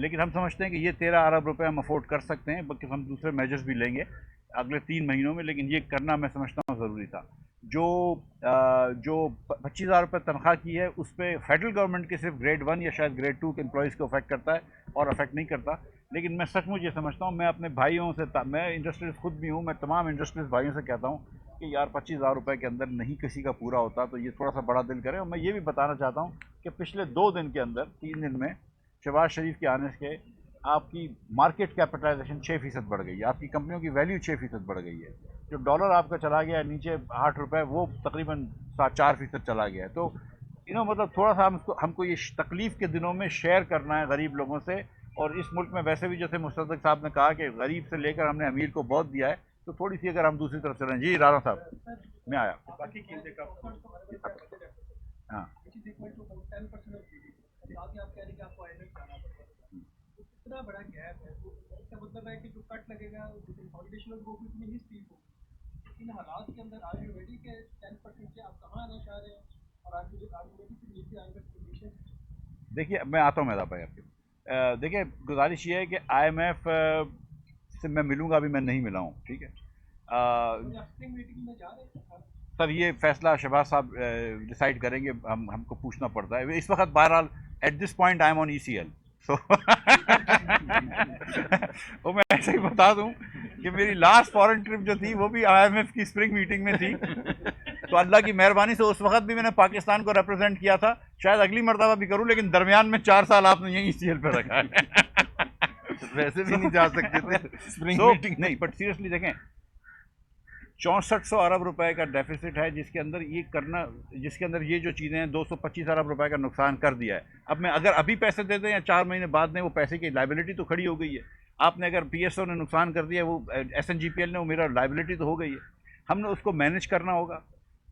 लेकिन हम समझते हैं कि ये 13 अरब रुपए हम अफोर्ड कर सकते हैं, बल्कि हम दूसरे मेजर्स भी लेंगे अगले 3 महीनों में। लेकिन ये करना मैं समझता हूँ ज़रूरी था। जो 25,000 रुपये तनख्वाह की है उस पर फेडरल गवर्नमेंट के सिर्फ ग्रेड 1 या शायद ग्रेड 2 के एम्प्लॉयज़ को अफेक्ट करता है और अफेक्ट नहीं करता। लेकिन मैं सचमुच ये समझता हूँ, मैं अपने भाइयों से, मैं इंडस्ट्रियलिस्ट खुद भी हूँ, मैं तमाम इंडस्ट्रियलिस्ट भाइयों से कहता हूँ कि यार 25,000 रुपये के अंदर नहीं किसी का पूरा होता, तो ये थोड़ा सा बड़ा दिल करें। और मैं ये भी बताना चाहता हूँ कि पिछले 2 दिन के अंदर, 3 दिन में शहबाज शरीफ के आने के आपकी मार्केट कैपिटलाइजेशन 6% बढ़ गई है, आपकी कंपनियों की वैल्यू 6% बढ़ गई है। जो डॉलर आपका चला गया है नीचे 8 रुपये, वो तकरीबन 4% चला गया है। तो मतलब थोड़ा सा हमको ये तकलीफ़ के दिनों में शेयर करना है गरीब लोगों से। और इस मुल्क में वैसे भी जैसे मुस्तफा साहब ने कहा कि गरीब से लेकर हमने अमीर को बहुत दिया है, तो थोड़ी सी अगर हम दूसरी तरफ चलें। जी राणा साहब, मैं आया। बाकी कीमतें कब? हाँ, इतना बड़ा गैप है, तो इसका मतलब है कि जो कट लगेगा जो कंसोलिडेशन होगी वो भी इतनी ही स्टीप होगी। इन हालात के अंदर आर यू रेडी के 10% से आप कहाँ आना चाह रहे हैं, और आर यू रेडी से नीचे आएंगे कंडीशन? देखिए मैं आता हूँ मेरा भाई आपके। देखिए गुजारिश ये है कि IMF से मैं मिलूँगा, अभी मैं नहीं मिला हूँ, ठीक है। मीटिंग में जा रहे हैं सर, ये फैसला शहबाज साहब डिसाइड करेंगे, हमको पूछना पड़ता है इस वक्त। बहरहाल at this point I am on ECL, सो वो मैं ऐसे ही बता दूं कि मेरी लास्ट फॉरेन ट्रिप जो थी वो भी IMF की स्प्रिंग मीटिंग में थी। तो अल्लाह की मेहरबानी से उस वक्त भी मैंने पाकिस्तान को रिप्रेजेंट किया था, शायद अगली मरतबा भी करूं, लेकिन दरमियान में 4 साल आपने यही सीएल पे रखा है। वैसे भी नहीं जा सकते थे स्प्रिंग So, मीटिंग नहीं, बट सीरियसली देखें, 6400 अरब रुपए का डेफिसिट है, जिसके अंदर ये जो चीज़ें हैं 225 अरब रुपए का नुकसान कर दिया है। अब मैं अगर अभी पैसे दे दें या 4 महीने बाद में, वो पैसे की लाइबिलिटी तो खड़ी हो गई है। आपने अगर पीएसओ ने नुकसान कर दिया, वो एसएनजीपीएल ने, वो मेरा लाइबिलिटी तो हो गई है। हमने उसको मैनेज करना होगा।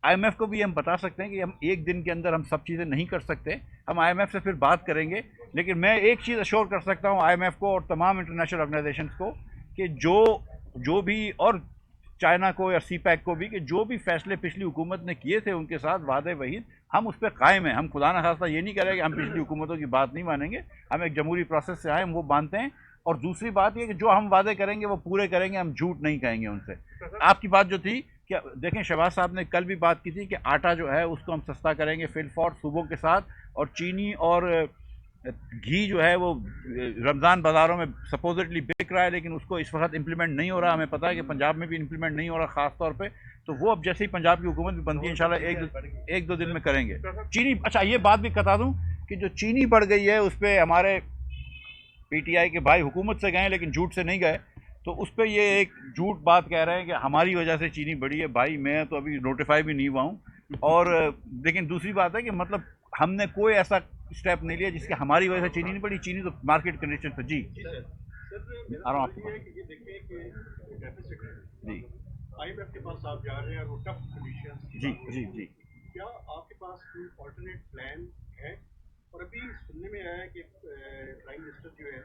आईएमएफ को भी हम बता सकते हैं कि हम एक दिन के अंदर हम सब चीज़ें नहीं कर सकते, हम आईएमएफ से फिर बात करेंगे। लेकिन मैं एक चीज़ अश्योर कर सकता हूँ आईएमएफ को और तमाम इंटरनेशनल ऑर्गेनाइजेशंस को कि जो भी, और चाइना को या सीपैक को भी, कि जो भी फैसले पिछली हुकूमत ने किए थे उनके साथ वादे वहीद, हम उस पर कायम हैं। हम खुदा न खास्ता ये नहीं कह रहे कि हम पिछली हुकूमतों की बात नहीं मानेंगे। हम एक जमहूरी प्रोसेस से आए, हम वो मानते हैं। और दूसरी बात ये कि जो हम वादे करेंगे वो पूरे करेंगे, हम झूठ नहीं कहेंगे उनसे। आपकी बात जो थी कि देखें, शहबाज साहब ने कल भी बात की थी कि आटा जो है उसको हम सस्ता करेंगे फिलफॉर सूबों के साथ, और चीनी और घी जो है वो रमज़ान बाज़ारों में सपोजिटली बिक रहा है, लेकिन उसको इस वक्त इम्प्लीमेंट नहीं हो रहा। हमें पता है कि पंजाब में भी इम्प्लीमेंट नहीं हो रहा ख़ास तौर पे। तो वो अब जैसे ही पंजाब की हुकूमत भी बनती है इंशाल्लाह एक दो दिन में करेंगे। चीनी, अच्छा ये बात भी बता दूं कि जो चीनी बढ़ गई है उस पर हमारे पीटीआई के भाई हुकूमत से गए लेकिन झूठ से नहीं गए, तो उस पर ये एक झूठ बात कह रहे हैं कि हमारी वजह से चीनी बढ़ी है। भाई मैं तो अभी नोटिफाई भी नहीं हुआ हूँ। और लेकिन दूसरी बात है कि मतलब हमने कोई ऐसा स्टेप नहीं लिया जिसके हमारी वजह से चीनी नहीं बढ़ी। चीनी तो मार्केट कंडीशन पर। जी आ रहा हूँ आपको। जी आईएमएफ के पास आप जा रहे हैं और वो टफ कंडीशंस। जी जी जी क्या आपके पास कोई ऑल्टरनेट प्लान है? और अभी सुनने में आया है कि प्राइम मिनिस्टर जो है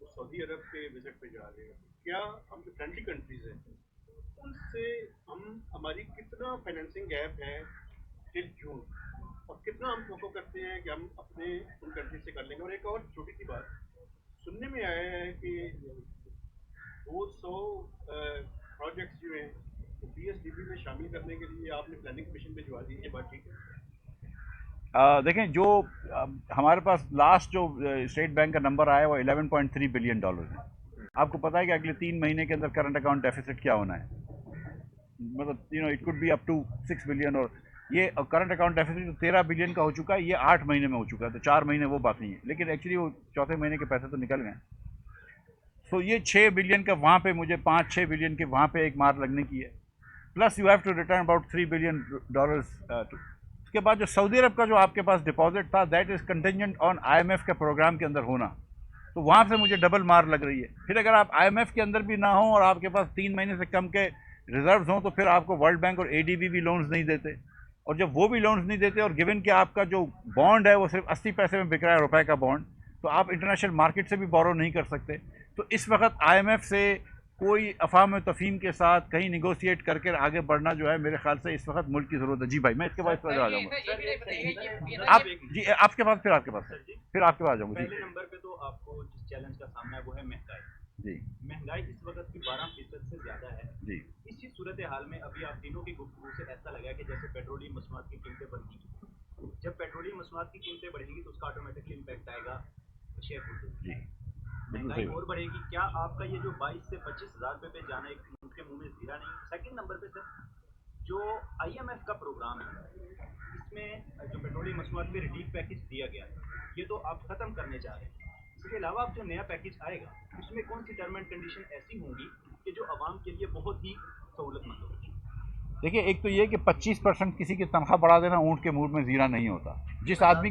वो सऊदी अरब के विजिट पे जा रहे हैं। क्या हम जो फ्रेंडली कंट्रीज हैं उनसे हमारी कितना फाइनेंसिंग गैप है टिल जून, और कितना हम फोकस करते हैं कि हम अपने उन कंट्रीज से कर लेंगे? और एक और छोटी सी बात सुनने में आया है कि 200 प्रोजेक्ट्स जो हैं तो पीएसडीपी में शामिल करने के लिए आपने प्लानिंग कमीशन भिजवा दी, ये बात ठीक है? देखें, जो हमारे पास लास्ट जो स्टेट बैंक का नंबर आया वो $11.3 बिलियन है। आपको पता है कि अगले 3 महीने के अंदर करंट अकाउंट डेफिसिट क्या होना है, मतलब it could be up to 6 billion. और ये करंट अकाउंट डेफिसिट 13 बिलियन का हो चुका है, ये 8 महीने में हो चुका है, तो 4 महीने वो बाकी हैं। लेकिन एक्चुअली वो चौथे महीने के पैसे तो निकल गए। सो ये 6 बिलियन का वहाँ पे मुझे 5-6 बिलियन के वहाँ पे एक मार लगने की है। Plus you have to return about $3 billion. उसके बाद जो सऊदी अरब का जो आपके पास डिपॉजिट था, that is contingent on IMF के प्रोग्राम के अंदर होना, तो वहाँ से मुझे डबल मार लग रही है। फिर अगर आप आईएमएफ के अंदर भी ना हो और आपके पास 3 महीने से कम के रिजर्व्स हों, तो फिर आपको वर्ल्ड बैंक और एडीबी भी लोन्स नहीं देते। और जब वो भी लोन्स नहीं देते, और गिवन कि आपका जो बॉन्ड है वो सिर्फ 80 पैसे में बिक रहा है, रुपए का बॉन्ड, तो आप इंटरनेशनल मार्केट से भी बोरो नहीं कर सकते। तो इस वक्त आईएमएफ से कोई अफाम तफहीम के साथ कहीं निगोशिएट करके आगे बढ़ना जो है, मेरे ख्याल से इस वक्त मुल्क की ज़रूरत है। जी भाई, मैं इसके बाद इस पर आ जाऊँगा। आप जी, आपके पास फिर आपके पास आ जाऊँगा। पहले नंबर पे तो आपको जिस चैलेंज का सामना है वो है महंगाई। जी, महंगाई इस वक्त की 12% से ज़्यादा है। जी, इसी सूरत हाल में अभी आप तीनों की गुफ्तगू से ऐसा लगा कि जैसे पेट्रोलियम मसनूआत की कीमतें बढ़ेंगी। जब पेट्रोलियम मसनूआत की कीमतें बढ़ेंगी तो उसका ऑटोमेटिकली इम्पैक्ट आएगा शेयर होल्डर। जी, महंगाई और बढ़ेगी। क्या आपका ये जो 22 से 25 हज़ार रुपये पे जाना एक उनके मुंह में जीरा नहीं? सेकंड नंबर पे सर, जो आईएमएफ का प्रोग्राम है, इसमें जो पेट्रोलियम मसनूआत पे रिलीफ पैकेज दिया गया है, ये तो आप ख़त्म करने जा रहे हैं। इसके अलावा अब जो नया पैकेज आएगा उसमें कौन सी टर्म एंड कंडीशन ऐसी होंगी कि जो आवाम के लिए बहुत ही सहूलतमंद होगी? देखिए, एक तो ये कि 25% किसी की तनख्वाह बढ़ा देना ऊँट के मुंह में जीरा नहीं होता। जिस आदमी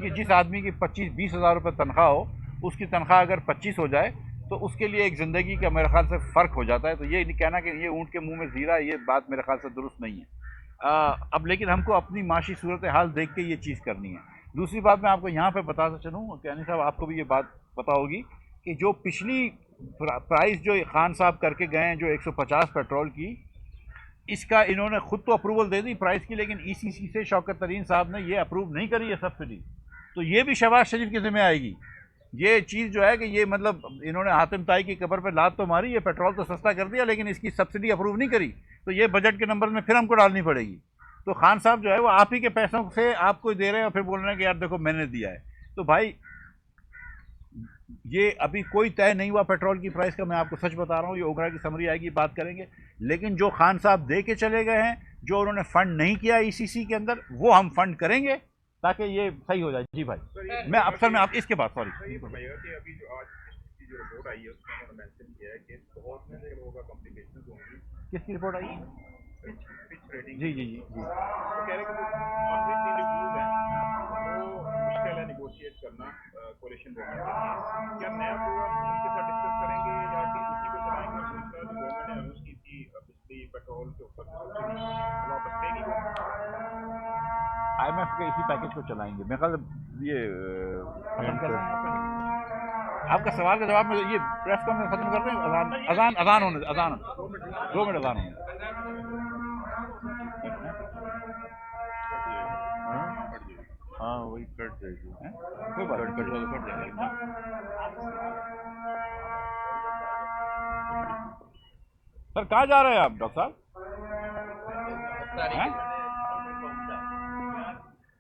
की 25-20 हज़ार रुपये तनख्वाह हो, उसकी तनख्वाह अगर 25 हो जाए तो उसके लिए एक ज़िंदगी का मेरे ख्याल से फ़र्क हो जाता है। तो ये नहीं कहना कि ये ऊँट के मुंह में जीरा, ये बात मेरे ख्याल से दुरुस्त नहीं है। अब लेकिन हमको अपनी माशी सूरत हाल देख के ये चीज़ करनी है। दूसरी बात मैं आपको यहाँ पे बताता चलूँ, कैनी साहब आपको भी ये बात पता होगी कि जो पिछली प्राइस जो खान साहब करके गए हैं, जो 150 पेट्रोल की, इसका इन्होंने खुद तो अप्रूवल दे दी प्राइस की, लेकिन ईसीसी से शौकत तरीन साहब ने ये अप्रूव नहीं करी है सब्सिडी। तो ये भी शहबाज शरीफ के ज़िम्मे आएगी। ये चीज़ जो है कि ये मतलब इन्होंने हातिम ताई की कब्र पे लात तो मारी, ये पेट्रोल तो सस्ता कर दिया, लेकिन इसकी सब्सिडी अप्रूव नहीं करी, तो ये बजट के नंबर में फिर हमको डालनी पड़ेगी। तो खान साहब जो है वो आप ही के पैसों से आपको दे रहे हैं और फिर बोल रहे हैं कि यार देखो मैंने दिया है। तो भाई ये अभी कोई तय नहीं हुआ पेट्रोल की प्राइस का, मैं आपको सच बता रहा हूँ। ये ओगरा की समरी आएगी, बात करेंगे। लेकिन जो खान साहब दे के चले गए हैं जो उन्होंने फंड नहीं किया ईसीसी के अंदर वो हम फंड करेंगे ताकि ये सही हो जाए। जी भाई, मैं अफसर में आप इसके बाद सॉरी अभी जो आज की जो रिपोर्ट आई है उसमें उन्होंने मेंशन किया है कि बहुत से लोगों का कॉम्प्लिकेशंस होंगी। किसकी रिपोर्ट आई? Pitch rating. जी जी जी जी। तो कह रहे कि ऑलरेडी रिव्यूज हैं तो मुश्किल है निगोशिएट करना कोalition गवर्नमेंट के लिए। क्या नया प्रोग्राम उसके साथ डिस्कस करेंगे या कि उसी को चलाएंगे? और दूसरा जो गवर्नमेंट ने अनाउंस की थी बिजली पेट्रोल के ऊपर सब्सिडी वापस लेगी गवर्नमेंट? IMF के इसी पैकेज को चलाएंगे। मेरे ख्याल ये खत्म कर रहे हैं आपका सवाल का जवाब में ये प्रेस कॉन्फ्रेंस खत्म कर रहे हैं। अजान होने 2 मिनट अजान होने। हाँ वही कट जाएगी, कोई बात नहीं, कट जाएगा। सर कहाँ जा रहे हैं आप डॉक्टर साहब?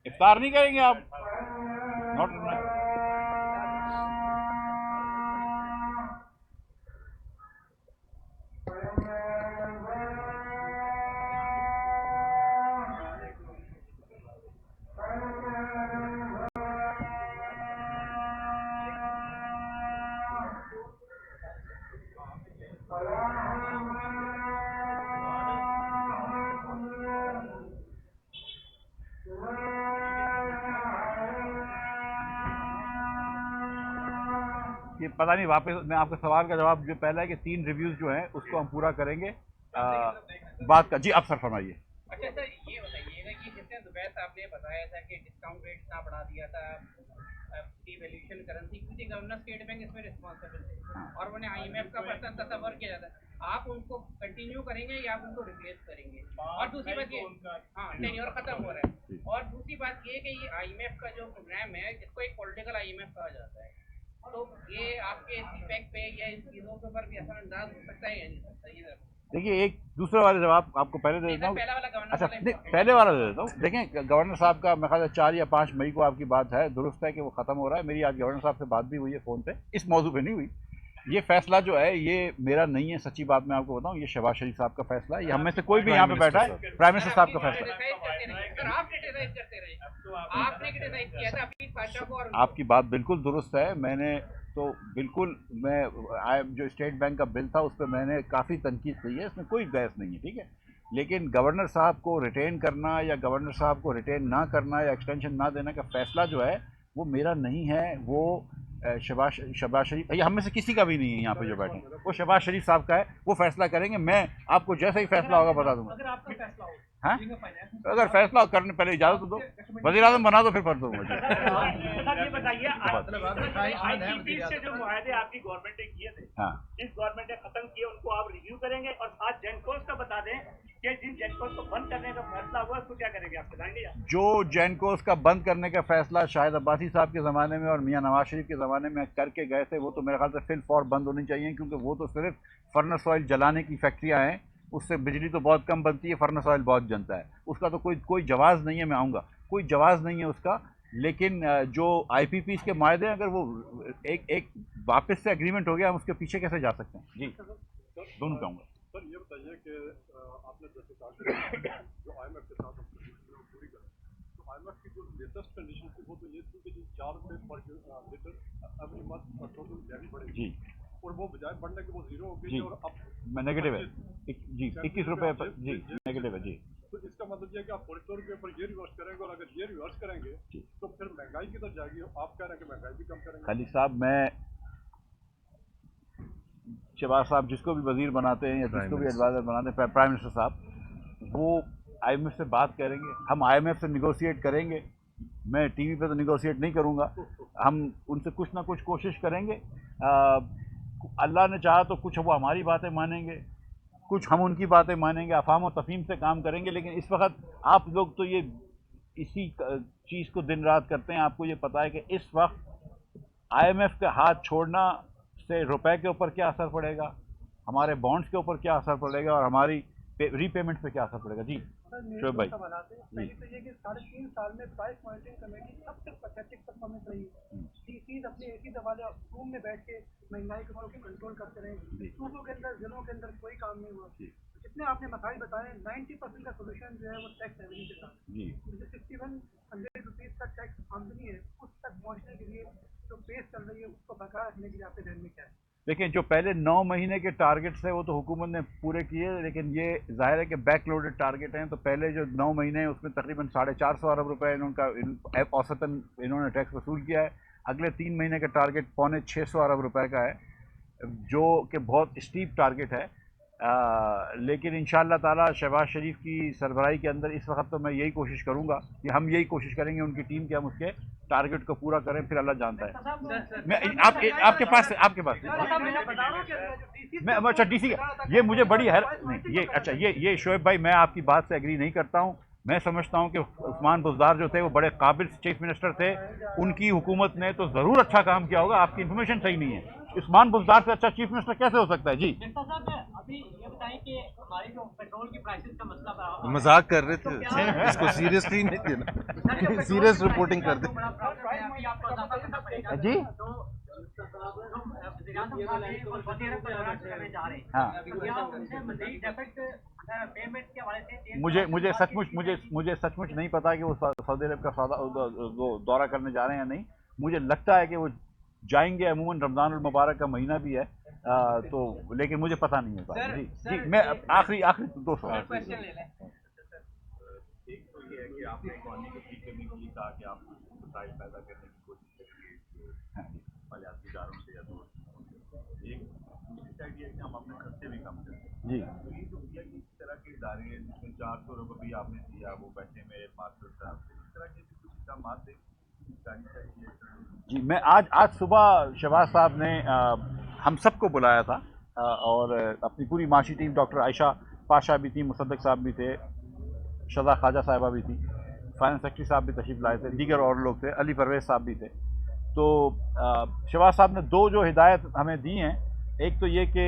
इफ्तार नहीं करेंगे आप? नॉट ये पता नहीं। वापस मैं आपके सवाल का जवाब जो पहला है कि 3 रिव्यूज जो हैं उसको हम पूरा करेंगे बात का। जी अब सर फरमाइए। अच्छा सर, ये बताइएगा कि जिसने दुबैर साहब ने बताया था कि डिस्काउंट रेट ना बढ़ा दिया था, डिवैल्यूएशन करेंसी, क्योंकि गवर्नर स्टेट बैंक इसमें रिस्पॉन्सिबल थे और उन्हें IMF का पर्सन तस्वर किया जाता है। आप उनको कंटिन्यू करेंगे या आप उनको रिप्लेस करेंगे? और दूसरी बात ये, हाँ टेन्योर खत्म हो रहा है। और दूसरी बात ये कि ये IMF का जो प्रोग्राम है जिसको एक पॉलिटिकल IMF कहा जाता है, तो ये आपके इस पे या इन चीज़ों के ऊपर भी असरअंदाज हो सकता है या नहीं सकता? ये देखिए, एक दूसरा वाला जवाब आपको पहले दे देता हूँ। अच्छा नहीं, पहले वाला दे देता हूँ। देखें, गवर्नर साहब का मेरे ख्याल 4 या 5 मई को आपकी बात है, दुरुस्त है कि वो ख़त्म हो रहा है। मेरी आज गवर्नर साहब से बात भी हुई है फ़ोन पे, इस मौजू पे नहीं हुई। ये फैसला जो है ये मेरा नहीं है, सच्ची बात मैं आपको बताऊं, ये शहबाज शरीफ साहब का फैसला है। ये हम में से कोई भी यहाँ पे बैठा है, प्राइम मिनिस्टर साहब का फैसला है। आपकी बात बिल्कुल दुरुस्त है। मैंने तो बिल्कुल, मैं जो स्टेट बैंक का बिल था उस पर मैंने काफ़ी तनकीद की है, इसमें कोई बहस नहीं है, ठीक है। लेकिन गवर्नर साहब को रिटेन करना या गवर्नर साहब को रिटेन ना करना या एक्सटेंशन ना देने का फैसला जो है वो मेरा नहीं है, वो शहबाज शरीफ, ये हम में से किसी का भी नहीं है यहाँ पे जो बैठे, वो शहबाज शरीफ साहब का है, वो फैसला करेंगे। मैं आपको जैसे ही फैसला होगा बता दूंगा। हाँ, अगर फैसला करने पहले इजाज़त दो, वज़ीर आज़म बना दो, फिर कर दूंगा। ये बताइए, ICP से जो मुआहदे आपकी गवर्नमेंट ने किए थे, हाँ, इस गवर्नमेंट ने खत्म किए, उनको आप रिव्यू करेंगे? और साथ जेनकोस का बता दें कि जिन जेनकोस को बंद करने का फैसला हुआ उसको क्या करेंगे, आप बताएंगे? जो जेनकोस का बंद करने का फैसला शाहिद अब्बासी साहब के ज़माने में और मियां नवाज शरीफ के ज़माने में करके गए थे, वो तो मेरे ख्याल से फिल फॉर बंद होनी चाहिए, क्योंकि वो तो सिर्फ फर्नेस ऑयल जलाने की फैक्ट्रियाँ हैं, उससे बिजली तो बहुत कम बनती है, फर्नेस ऑयल बहुत जनता है, उसका तो कोई जवाज़ नहीं है। मैं आऊँगा, कोई जवाज़ नहीं है उसका। लेकिन जो IPPs के मायदे हैं, अगर वो एक वापस से एग्रीमेंट हो गया, हम उसके पीछे कैसे जा सकते हैं? जी, दोनों कहूँगा। सर ये बताइए कि आपने जैसे कहा जो IMF के साथ पूरी करें, तो IMF की जो लेटेस्ट कंडीशन थी वो तो ये थी कि जी 4 रुपये पर litre every month petrol levy बढ़ेगी जी, और वो बजाय बढ़ने के वो 0 हो गई और अब नेगेटिव है जी, 21 रुपये पर जी, नेगेटिव है जी। तो इसका मतलब ये है कि आप 44 रुपये पर ये रिवर्स करेंगे, और अगर ये रिवर्स करेंगे तो फिर महंगाई किधर जाएगी? आप कह रहे हैं कि महंगाई भी कम करेंगे। खालिद साहब, मैं शहबाज साहब जिसको भी वजीर बनाते हैं या जिसको भी एडवाइज़र बनाते हैं, प्राइम मिनिस्टर साहब, वो IMF से बात करेंगे, हम IMF से निगोशिएट करेंगे। मैं टीवी पे तो निगोशिएट नहीं करूँगा, हम उनसे कुछ ना कुछ कोशिश करेंगे। अल्लाह ने चाहा तो कुछ वो हमारी बातें मानेंगे, कुछ हम उनकी बातें मानेंगे, अफाम और तफहीम से काम करेंगे। लेकिन इस वक्त आप लोग तो ये इसी चीज़ को दिन रात करते हैं। आपको ये पता है कि इस वक्त IMF का हाथ छोड़ना से रुपए के ऊपर क्या असर पड़ेगा, हमारे बॉन्ड्स के ऊपर क्या असर पड़ेगा, और हमारी रीपेमेंट पे क्या असर पड़ेगा। जी शोएब भाई, पहले तो ये कि 3.5 साल में प्राइस मॉनिटरिंग कमेटी सबसे पैथेटिक परफॉर्मेंस रही है। CCs अपने AC वाले रूम में बैठ के महंगाई को कंट्रोल करते रहे, सूबों के अंदर, जिलों के अंदर कोई काम नहीं हुआ। जितने आपने मसाइल बताए 90% का सोल्यूशन जो है वो टैक्स रेवेन्यू के साथ जी जो 6100 रुपीज़ का टैक्स आमदनी है उस तक पहुँचने के लिए जो पेश चल रही है उसको बरकरार रखने के लिए आपके ध्यान में क्या है? देखिए, जो पहले 9 महीने के टारगेट्स थे वो तो हुकूमत ने पूरे किए, लेकिन ये जाहिर है कि बैक लोडेड टारगेट हैं। तो पहले जो 9 महीने हैं उसमें तकरीबन 450 अरब रुपए औसतन इन्होंने टैक्स वसूल किया है। अगले 3 महीने का टारगेट 650 अरब रुपए का है, जो कि बहुत स्टीप टारगेट है। लेकिन इंशाअल्लाह ताला शहबाज शरीफ की सरबराही के अंदर इस वक्त तो मैं यही कोशिश करूँगा कि हम यही कोशिश करेंगे उनकी टीम कि हम उसके टारगेट को पूरा करें, फिर अल्लाह जानता है। मैं आपके पास मैं अच्छा डीसी ये मुझे बड़ी नहीं ये अच्छा ये शोएब भाई, मैं आपकी बात से एग्री नहीं करता हूँ। मैं समझता हूँ कि उस्मान बुज़दार जो थे वो बड़े काबिल चीफ मिनिस्टर थे, उनकी हुकूमत ने तो ज़रूर अच्छा काम किया होगा। आपकी इन्फॉर्मेशन सही नहीं है। उस्मान बुज़दार से अच्छा चीफ मिनिस्टर कैसे हो सकता है? जी अभी ये बताएं कि हमारी जो पेट्रोल की प्राइसेस का मसला मजाक कर रहे थे, इसको सीरियसली नहीं लेना, सीरियस रिपोर्टिंग कर दे जी। मुझे सचमुच नहीं पता कि वो सऊदी अरब का दौरा करने जा रहे हैं या नहीं। मुझे लगता है कि वो जाएंगे, अमूमन रमज़ान उल मुबारक का महीना भी है, तो लेकिन मुझे पता नहीं है। जी मैं आखिरी 2 सवाल। एक तो ये है कि आपने इकॉनमी को ठीक करने के लिए कहा कि आप मसाइल पैदा करने की कोशिश करेंगे मालियाती इदारों से या तो एक दूसरी साइड ये है कि हम अपने खर्चे भी कम करें। जी तो ये जो भैया इस तरह के इदारे हैं जिसमें 400 रुपये भी आपने दिया, वो बैठे में मास्टर साहब, इस तरह के कुछ इकदाम दें जी। मैं आज सुबह शहबाज साहब ने हम सबको बुलाया था, और अपनी पूरी माशी टीम, डॉक्टर आयशा पाशा भी थी, मुसद्दक साहब भी थे, शदा ख्वाजा साहिबा भी थी, फाइनेंस सेक्रेटरी साहब भी तशरीफ़ लाए थे, दीगर और लोग थे, अली परवेज़ साहब भी थे। तो शहबाज साहब ने 2 जो हिदायत हमें दी हैं, एक तो ये कि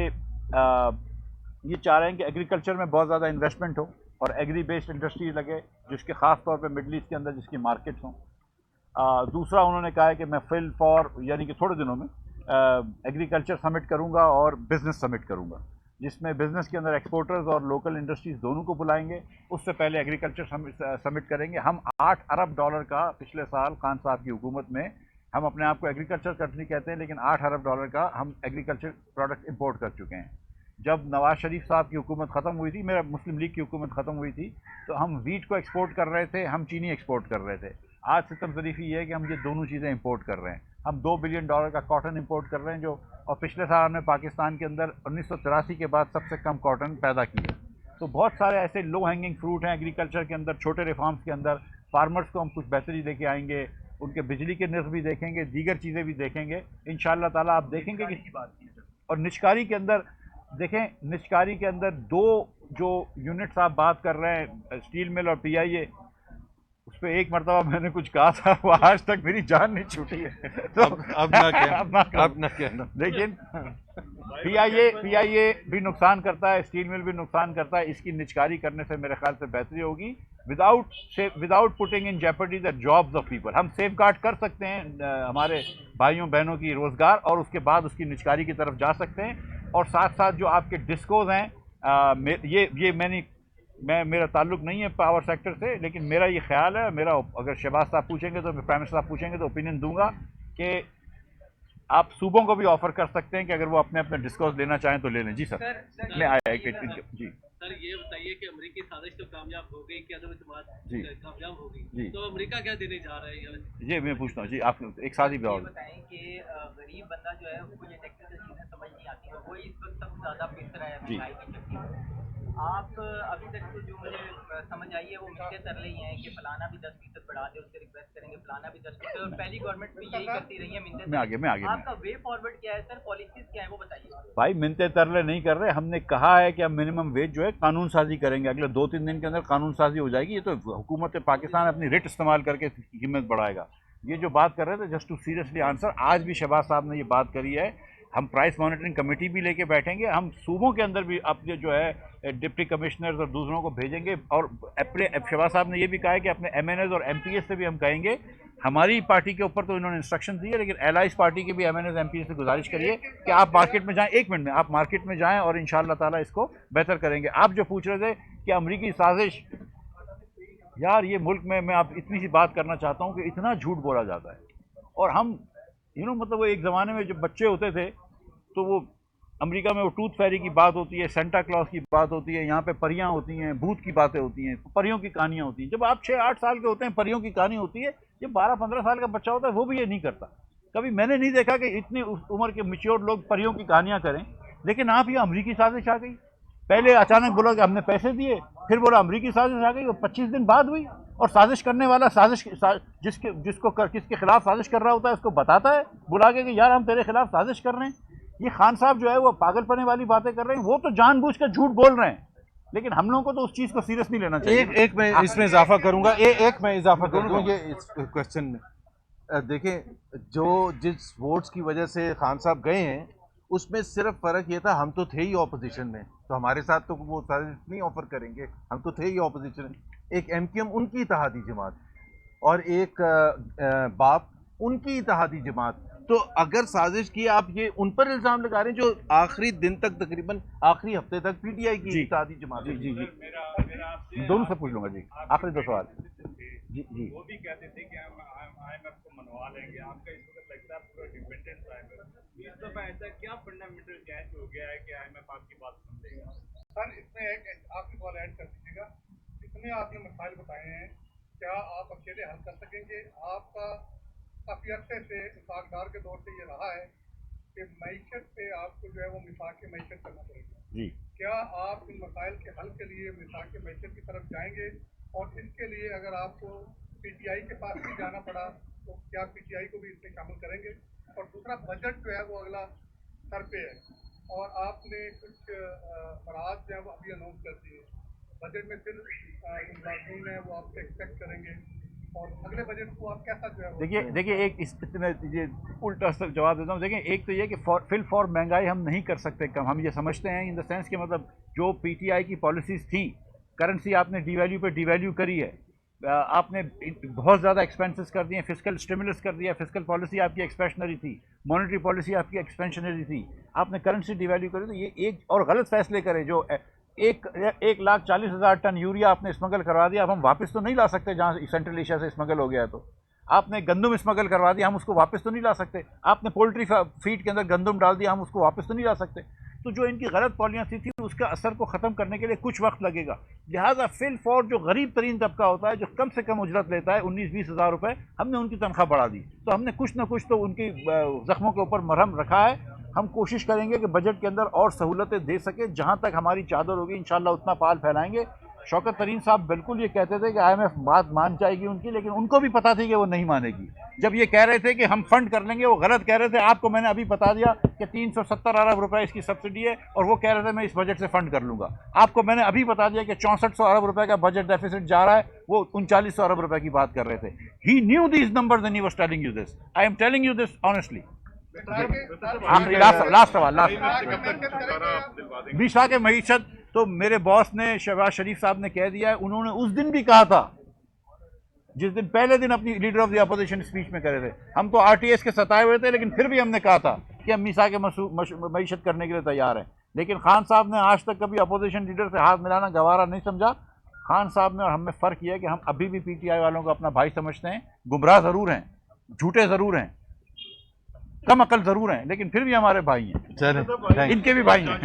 ये चाह रहे हैं कि एग्रीकल्चर में बहुत ज़्यादा इन्वेस्टमेंट हो और एग्री बेस्ड इंडस्ट्री लगे, जिसके ख़ास तौर पे मिडल ईस्ट के अंदर जिसकी मार्केट्स हों। दूसरा उन्होंने कहा है कि मैं फिल फॉर यानी कि थोड़े दिनों में एग्रीकल्चर समिट करूंगा और बिज़नेस समिट करूंगा, जिसमें बिज़नेस के अंदर एक्सपोर्टर्स और लोकल इंडस्ट्रीज़ दोनों को बुलाएंगे। उससे पहले एग्रीकल्चर समिट करेंगे। हम $8 अरब का पिछले साल खान साहब की हुकूमत में, हम अपने आप को एग्रीकल्चर कंट्री कहते हैं, लेकिन $8 अरब का हम एग्रीकल्चर प्रोडक्ट इम्पोर्ट कर चुके हैं। जब नवाज़ शरीफ साहब की हुकूमत ख़त्म हुई थी, मेरा मुस्लिम लीग की हुकूमत ख़त्म हुई थी, तो हम वीट को एक्सपोर्ट कर रहे थे, हम चीनी एक्सपोर्ट कर रहे थे। आज सितम ज़रीफ़ी ये है कि हम ये दोनों चीज़ें इंपोर्ट कर रहे हैं। हम $2 बिलियन का कॉटन इंपोर्ट कर रहे हैं, जो और पिछले साल हमने पाकिस्तान के अंदर 1983 के बाद सबसे कम कॉटन पैदा की है। तो बहुत सारे ऐसे लो हैंगिंग फ्रूट हैं एग्रीकल्चर के अंदर, छोटे रिफॉर्म्स के अंदर। फार्मर्स को हम कुछ बेहतरी लेके आएंगे, उनके बिजली के निर्ख भी देखेंगे, दीगर चीज़ें भी देखेंगे इंशाअल्लाह ताला। आप देखेंगे कि और निचकारी के अंदर देखें, निचकारी के अंदर 2 जो यूनिट्स आप बात कर रहे हैं, स्टील मिल और PIA, उस पर एक मरतबा मैंने कुछ कहा था, वो आज तक मेरी जान नहीं छूटी है। तो अब ना कहना। लेकिन PIA भी नुकसान करता है, स्टील मिल भी नुकसान करता है। इसकी निचकारी करने से मेरे ख्याल से बेहतरी होगी, without putting in Jeopardy the jobs of people. हम सेफ गार्ड कर सकते हैं हमारे भाइयों बहनों की रोज़गार, और उसके बाद उसकी निचकारी की तरफ जा सकते हैं। और साथ साथ जो आपके डिस्कोज हैं, ये मेरा ताल्लुक़ नहीं है पावर सेक्टर से, लेकिन मेरा ये ख्याल है, मेरा अगर शहबाज साहब पूछेंगे तो, प्राइम मिनिस्टर साहब पूछेंगे तो ओपिनियन दूंगा कि आप सूबों को भी ऑफर कर सकते हैं कि अगर वो अपने अपने डिस्कोज लेना चाहें तो ले लें। जी सर मैं आया जी सर, ये बताइए कि अमेरिकी साजिश तो कामयाब हो गई कि अदम जी कामयाब हो जी, गई, तो अमेरिका क्या देने जा रहा है? ये मैं पूछता हूँ जी, आप एक साथ ही बताएं कि गरीब बंदा जो है उसको ये टेक्निकल चीज़ें समझ नहीं आती है, वो इस वक्त सबसे ज़्यादा पिस रहा है महंगाई की चक्की। आप अभी तक तो जो मुझे समझ आई है वो मिलते तरले ही हैं कि फलाना भी 10% बढ़ा दे, उससे रिक्वेस्ट करेंगे, फलाना भी 10%, और पहली गवर्नमेंट भी यही करती रही है मिलते। मैं आगे आपका वे फॉरवर्ड क्या है सर, पॉलिसीज क्या है वो बताइए। भाई मिलते तरले नहीं कर रहे, हमने कहा है कि हम मिनिमम वेज जो है कानून साजी करेंगे, अगले 2-3 दिन के अंदर कानून साजी हो जाएगी। ये तो हुकूमत पाकिस्तान अपनी रेट इस्तेमाल करके कीमत बढ़ाएगा। ये जो बात कर रहे थे, जस्ट टू सीरियसली आंसर, आज भी शहबाज साहब ने ये बात करी है। हम प्राइस मॉनिटरिंग कमेटी भी लेके बैठेंगे, हम सूबों के अंदर भी अपने जो है डिप्टी कमिश्नर्स और दूसरों को भेजेंगे, और शहबाज साहब ने ये भी कहा है कि अपने MNAs और MPS से भी हम कहेंगे हमारी पार्टी के ऊपर तो इन्होंने इंस्ट्रक्शन दी है, लेकिन एलाइज पार्टी के भी एमएनएस एमपी से गुजारिश करिए कि आप मार्केट में जाएं, 1 मिनट में आप मार्केट में जाएं और इंशाअल्लाह ताला इसको बेहतर करेंगे। आप जो पूछ रहे थे कि अमरीकी साजिश, यार ये मुल्क में मैं आप इतनी सी बात करना चाहता हूँ कि इतना झूठ बोला जाता है। और हम मतलब वो एक ज़माने में जब बच्चे होते थे तो वो अमेरिका में वो टूथ फेरी की बात होती है, सेंटा क्लॉज की बात होती है, यहाँ पे परियां होती हैं, भूत की बातें होती हैं, परियों की कहानियाँ होती हैं। जब आप 6-8 साल के होते हैं परियों की कहानी होती है। जब 12-15 साल का बच्चा होता है वो भी ये नहीं करता। कभी मैंने नहीं देखा कि इतनी उम्र के मैच्योर लोग परियों की कहानियाँ करें। लेकिन आप ये अमरीकी साजिश आ गई, पहले अचानक बोला कि हमने पैसे दिए, फिर बोला अमरीकी साजिश आ गई, वो 25 दिन बाद हुई। और साजिश करने वाला किसके खिलाफ साजिश कर रहा होता है उसको बताता है बुला के कि यार हम तेरे खिलाफ साजिश कर रहे हैं। ये खान साहब जो है वो पागलपने वाली बातें कर रहे हैं, वो तो जानबूझ कर झूठ बोल रहे हैं। लेकिन हम लोगों को तो उस चीज़ को सीरियस नहीं लेना चाहिए। एक मैं इसमें इजाफा करूंगा, एक मैं इजाफा करूंगा ये इस क्वेश्चन में। देखें, जो जिस वोट्स की वजह से खान साहब गए हैं उसमें सिर्फ फ़र्क ये था हम तो थे ही ऑपोजिशन में, तो हमारे साथ तो वो साजिश नहीं ऑफर करेंगे, हम तो थे ही ऑपोजिशन में। एक एमक्यूएम उनकी इत्तेहादी जमात और एक बाप उनकी इत्तेहादी जमात। तो अगर साजिश की आप ये उन पर इल्ज़ाम लगा रहे हैं जो आखिरी दिन तक, तकरीबन आखिरी हफ्ते तक पीटीआई की इत्तेहादी जमात। जी दोनों से पूछ लूँगा जी, आखिरी 2 सवाल। जी वो भी कहते थे कि हम IMF को मनवा लेंगे, आपका इस वक्त लगता है पूरा डिपेंडेंट IMF। इस दफा ऐसा क्या फंडामेंटल चेंज हो गया है कि IMF आपकी बात सुन लेगा? सर इसमें एक आखिरी सवाल ऐड कर दीजिएगा। इतने आपने मसाइल बताए हैं, क्या आप अकेले हल कर सकेंगे? आपका काफ़ी अर्से से इसाकदार के दौर से ये रहा है कि मईशत पे आपको जो है वो मिसाक की मईशत करना पड़ेगा जी। क्या आप इन मसाइल के हल के लिए मिसाक की मईशत की तरफ जाएंगे? और इसके लिए अगर आपको पीटीआई के पास भी जाना पड़ा तो क्या पीटीआई को भी इसमें शामिल करेंगे? और दूसरा, बजट जो है वो अगला सर पे है और आपने कुछ मराज जो है वो अभी अनाउंस कर दिए। बजट में फिर जो मुलाजिम है वो आपसे एक्सपेक्ट करेंगे और अगले बजट को आप कैसा जो है देखिए एक इसमें ये उल्टा जवाब देता हूँ। देखिए, एक तो ये कि फिल फॉर महंगाई हम नहीं कर सकते कम, हम ये समझते हैं इन द सेंस कि मतलब जो पीटीआई की पॉलिसीज़ थी, करेंसी आपने डिवैल्यू पे डिवैल्यू करी है, आपने बहुत ज़्यादा एक्सपेंसेस कर दिए, फिस्कल स्टिमुलस कर दिया, फिस्कल पॉलिसी आपकी एक्सपेंशनरी थी, मॉनेटरी पॉलिसी आपकी एक्सपेंशनरी थी, आपने करेंसी डिवैल्यू करी। तो ये एक और गलत फैसले करे जो 1,40,000 टन यूरिया आपने स्मगल करवा दिया। अब हम वापस तो नहीं ला सकते जहाँ सेंट्रल एशिया से स्मगल हो गया है। तो आपने गंदम स्मगल करवा दिया, हम उसको वापस तो नहीं ला सकते। आपने पोल्ट्री फीड के अंदर गंदम डाल दिया, हम उसको वापस तो नहीं ला सकते। तो जो इनकी गलत पॉलिसी थी उसका असर को ख़त्म करने के लिए कुछ वक्त लगेगा। लिहाजा फिल फॉर जो गरीब तरीन तबका होता है, जो कम से कम उजरत लेता है 19-20 हज़ार रुपये, हमने उनकी तनख्वाह बढ़ा दी। तो हमने कुछ ना कुछ तो उनकी ज़ख्मों के ऊपर मरहम रखा है। हम कोशिश करेंगे कि बजट के अंदर और सहूलतें दे सके, जहाँ तक हमारी चादर होगी इंशाअल्लाह उतना पाल फैलाएंगे। शौकत तरीन साहब बिल्कुल ये कहते थे कि IMF बात मान जाएगी उनकी, लेकिन उनको भी पता थी कि वो नहीं मानेगी। जब ये कह रहे थे कि हम फंड कर लेंगे, वो गलत कह रहे थे। आपको मैंने अभी बता दिया कि 370 अरब रुपए इसकी सब्सिडी है और वो कह रहे थे मैं इस बजट से फंड कर लूँगा। आपको मैंने अभी बता दिया कि 6400 अरब रुपए का बजट डेफिसिट जा रहा है, वो 3900 अरब रुपए की बात कर रहे थे। He knew these numbers and he was telling you this. I am telling you this honestly. आखिरी लास्ट सवाल, बीसा के मईशत तो मेरे बॉस ने शहबाज शरीफ साहब ने कह दिया है। उन्होंने उस दिन भी कहा था, जिस दिन पहले दिन अपनी leader of the opposition speech में करे थे, हम तो RTS के सताए हुए थे, लेकिन फिर भी हमने कहा था कि हम मीसा के मईशत करने के लिए तैयार हैं। लेकिन खान साहब ने आज तक कभी अपोजिशन लीडर से हाथ मिलाना गवारा नहीं समझा। खान साहब ने और हम में फ़र्क यह है कि हम अभी भी PTI वालों को अपना भाई समझते हैं। गुमराह ज़रूर हैं, झूठे ज़रूर हैं, कम अकल ज़रूर हैं, लेकिन फिर भी हमारे भाई हैं। चलें, इनके भी भाई हैं।